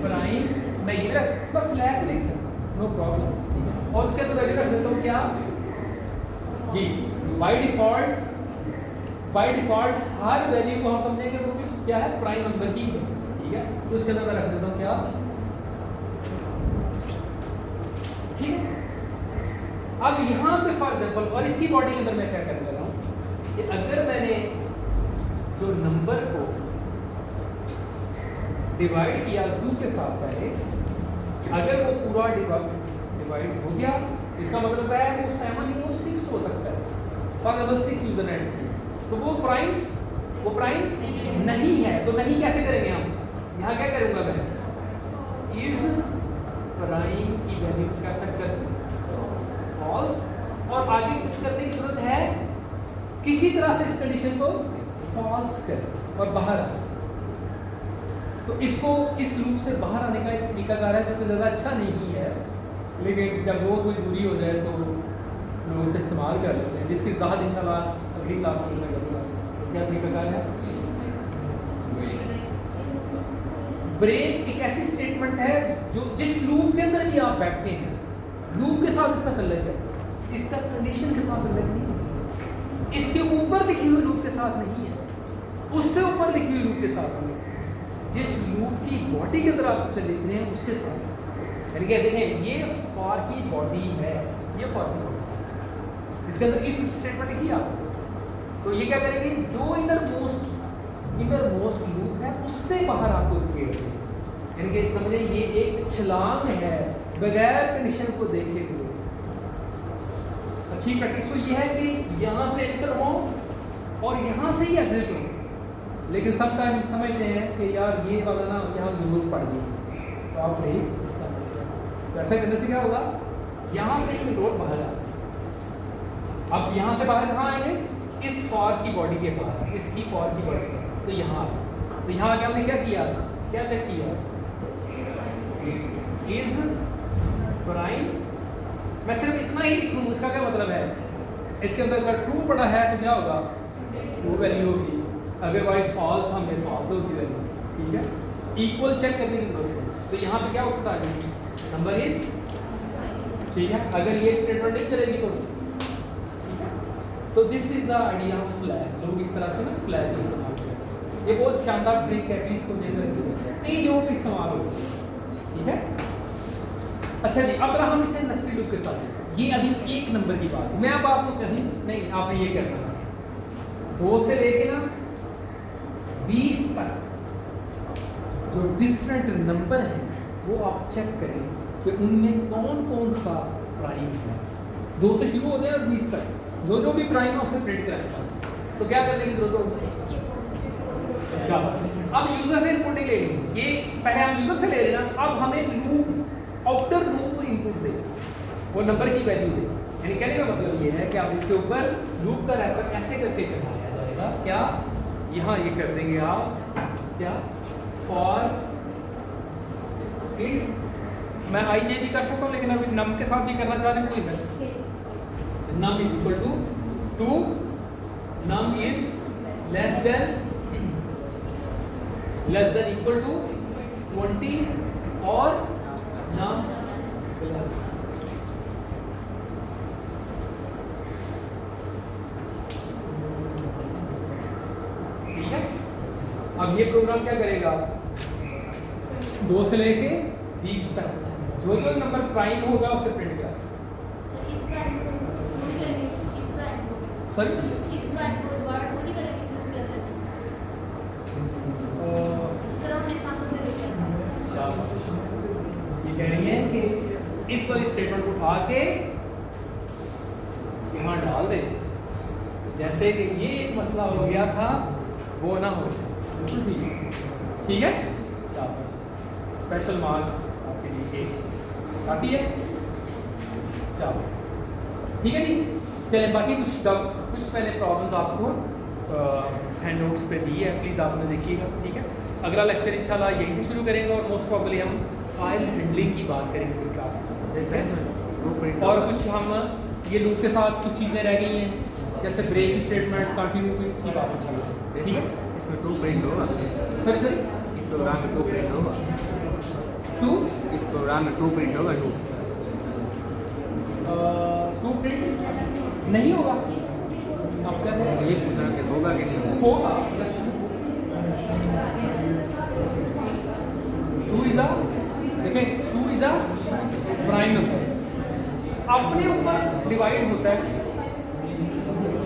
प्राइम, मैं ये रख फ्लैग लिख सकता हूँ, नो प्रॉब्लम, ठीक है। और उसके अंदर वैल्यू रख देता हूँ क्या जी, बाय डिफॉल्ट हर वैल्यू को हम समझेंगे वो क्या है, प्राइम नंबर की है, ठीक है। तो उसके अंदर मैं रख देता हूँ क्या, ठीक है। अब यहाँ पे फॉर एग्जाम्पल, और इसकी बॉडी के अंदर मैं क्या करने लगा हूँ कि अगर मैंने जो नंबर को डिवाइड किया 2 के साथ पहले, अगर वो पूरा डिवाइड हो गया, इसका मतलब है वो 7 नहीं वो 6 हो सकता है, फॉर एग्जाम्पल 6 यूजर ने, तो वो प्राइम नहीं है। तो नहीं कैसे करेंगे हम, यहाँ क्या करूँगा मैं, इज प्राइम की वैल्यू कर सकते हैं फॉल्स, और आगे कुछ करने की जरूरत है, किसी तरह से इस कंडीशन को फॉल्स कर और बाहर आ। तो इसको इस लूप से बाहर आने का एक तरीकाकार है जो कि ज़्यादा अच्छा नहीं है, लेकिन जब वो कोई दूरी हो जाए तो लोग इसे इस्तेमाल कर लेते हैं, जिसकी वजाहत इंशाल्लाह अगली क्लास में मैं करूँगा। क्या तरीकाकार है, ब्रेक एक ऐसी स्टेटमेंट है जो जिस लूप के अंदर भी आप बैठे हैं, लूप के साथ इसका तल्लुक है, इसका कंडीशन के साथ तल्लुक नहीं है, इसके ऊपर लिखी हुई लूप के साथ नहीं है, उससे ऊपर लिखी हुई लूप के साथ नहीं है, जिस लूप की बॉडी के अंदर आप उसे लिख रहे हैं उसके साथ। यानी कि देखें ये फॉर की बॉडी है, ये फॉर की बॉडी, इसके अंदर इफ स्टेटमेंट लिखी आप, तो ये क्या करेंगे, जो इनर मोस्ट लूप है उससे बाहर आपको दिखेगा, यानी कि समझे ये एक छलांग है बगैर कंडीशन को देखे हुए। अच्छी प्रैक्टिस तो ये है कि यहाँ से एंटर हो और यहाँ से ही एग्जिट हो, लेकिन समटाइम समझते हैं कि यार ये वाला ना यहाँ जरूरत पड़ गई, तो आप नहीं इस्तेमाल करें। तो ऐसा करने से क्या होगा, यहाँ से ही कंट्रोल बाहर आता है। अब यहाँ से बाहर कहाँ आएंगे, इस फॉर की बॉडी के बाहर, इसकी फॉर की बॉडी से, तो यहाँ तो यहाँ आके हमने क्या किया, क्या चेक किया, इज प्राइम। मैं सिर्फ इतना ही लिख लूँ, इसका क्या मतलब है, इसके अंदर अगर ट्रू पड़ा है तो क्या होगा, ट्रू वैल्यू होगी, अदरवाइज फॉल्स हमें फॉल्स होगी वैल्यू। ठीक है, इक्वल चेक करने की जरूरत है। तो यहाँ पे क्या होता है, नंबर इज, ठीक है, अगर ये स्टेटमेंट नहीं चलेगी तो ठीक है। तो this is the idea of flag. लोग इस तरह से ना फ्लैग को इस्तेमाल करते हैं, ये बहुत शानदार ट्रिक है, प्लीज को देख रखिए, कई जगहों पे इस्तेमाल होती है। ठीक है, अच्छा जी, अब हम इसे नेस्टेड लूप के साथ, ये अभी एक नंबर की बात है। मैं अब आपको कहीं नहीं, आपने ये करना है 2 से लेके ना 20 तक जो डिफरेंट नंबर हैं वो आप चेक करें कि उनमें कौन कौन सा प्राइम है। 2 से शुरू हो जाए और 20 तक जो जो भी प्राइम है उसे प्रिंट करें। तो क्या करने की जरूरत होगी, अब यूजर से इनपुट ले लेंगे, ये पहले हम यूजर से ले लेना, अब हमें लूप आउटर लूप इनपुट दे, वो नंबर की वैल्यू दे। यानी कहने का मतलब ये है कि आप इसके ऊपर लूप का रैपर ऐसे करके चलाया जाएगा, क्या यहाँ ये कर देंगे आप, क्या फॉर इन, मैं आई जे भी कर सकता हूँ, लेकिन अभी नम के साथ भी करना चाह रहे हैं, कोई मैं num is equal to 2, num is less than equal to 20 और नम प्लस। ठीक है, अब ये प्रोग्राम क्या करेगा, 2 से लेके 20 तक जो जो नंबर प्राइम होगा उसे प्रिंट कर। सॉरी, ये कह रही है कि इस वाली स्टेटमेंट को उठा के यहाँ डाल दे, जैसे कि ये एक मसला हो गया था वो ना हो। ठीक है, स्पेशल मार्क्स आपके लिए काफ़ी है। चलो ठीक है जी, चलें बाकी कुछ मैंने प्रॉब्लम्स आपको हैंड नोट्स पे दी है, प्लीज़ आपने देखिएगा। ठीक है, अगला लेक्चर इंशाल्लाह यहीं से शुरू करेंगे और मोस्ट प्रॉब्ली हम फाइल हैंडलिंग की बात करेंगे क्लास में, जैसे और कुछ हम ये लूप के साथ कुछ चीज़ें रह गई हैं जैसे ब्रेक स्टेटमेंट, कंटिन्यू की बात इंशाल्लाह। ठीक है, इसमें 2 प्रिंट होगा, सॉरी इस प्रोग्राम में 2 प्रिंट होगा, 2 इस प्रोग्राम में 2 प्रिंट होगा, 2 प्रिंट नहीं होगा, आप क्या करेंगे, ये पूछ रहा कि होगा कि नहीं होगा। 2 इज अ, देखें 2 इज अ प्राइम नंबर, अपने ऊपर डिवाइड होता है,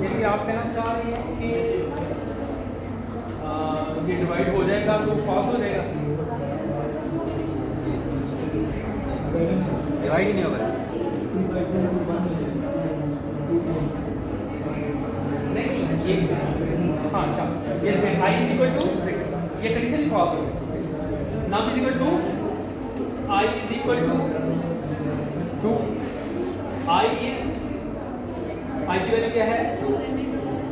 यदि आप कहना चाह रहे हैं कि ये डिवाइड हो जाएगा तो फॉल्स हो जाएगा, डिवाइड ही नहीं होगा। नहीं ये हाँ अच्छा, ये आई इज इक्वल टू, ये कंडीशन फॉल्स हो, num is equal to I is equal to 2, I की वैल्यू क्या है,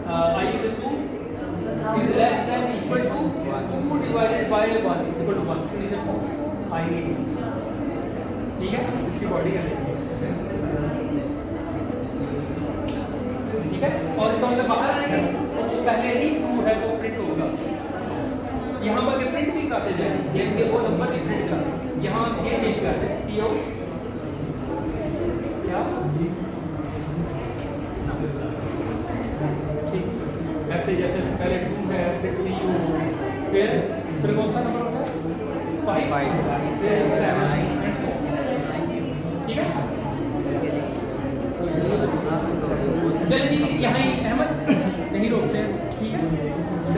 I is 2 is less than equal to 2 divided by 1 is equal to 1, condition false, I नहीं। ठीक है, इसकी body का ठीक है, और इसका मतलब बाहर आएंगे तो पहले ही 2 है तो प्रिंट होगा, यहाँ पर प्रिंट भी कराते जाएंगे, ये वो नंबर भी प्रिंट कराते, यहाँ ये चेंज करते हैं सी आउट क्या, ठीक, ऐसे जैसे पहले 2 है फिर 3 फिर कौन सा नंबर होता है 5 फिर 7 एंड सो, ठीक है। चलिए जी यहाँ ही अहमद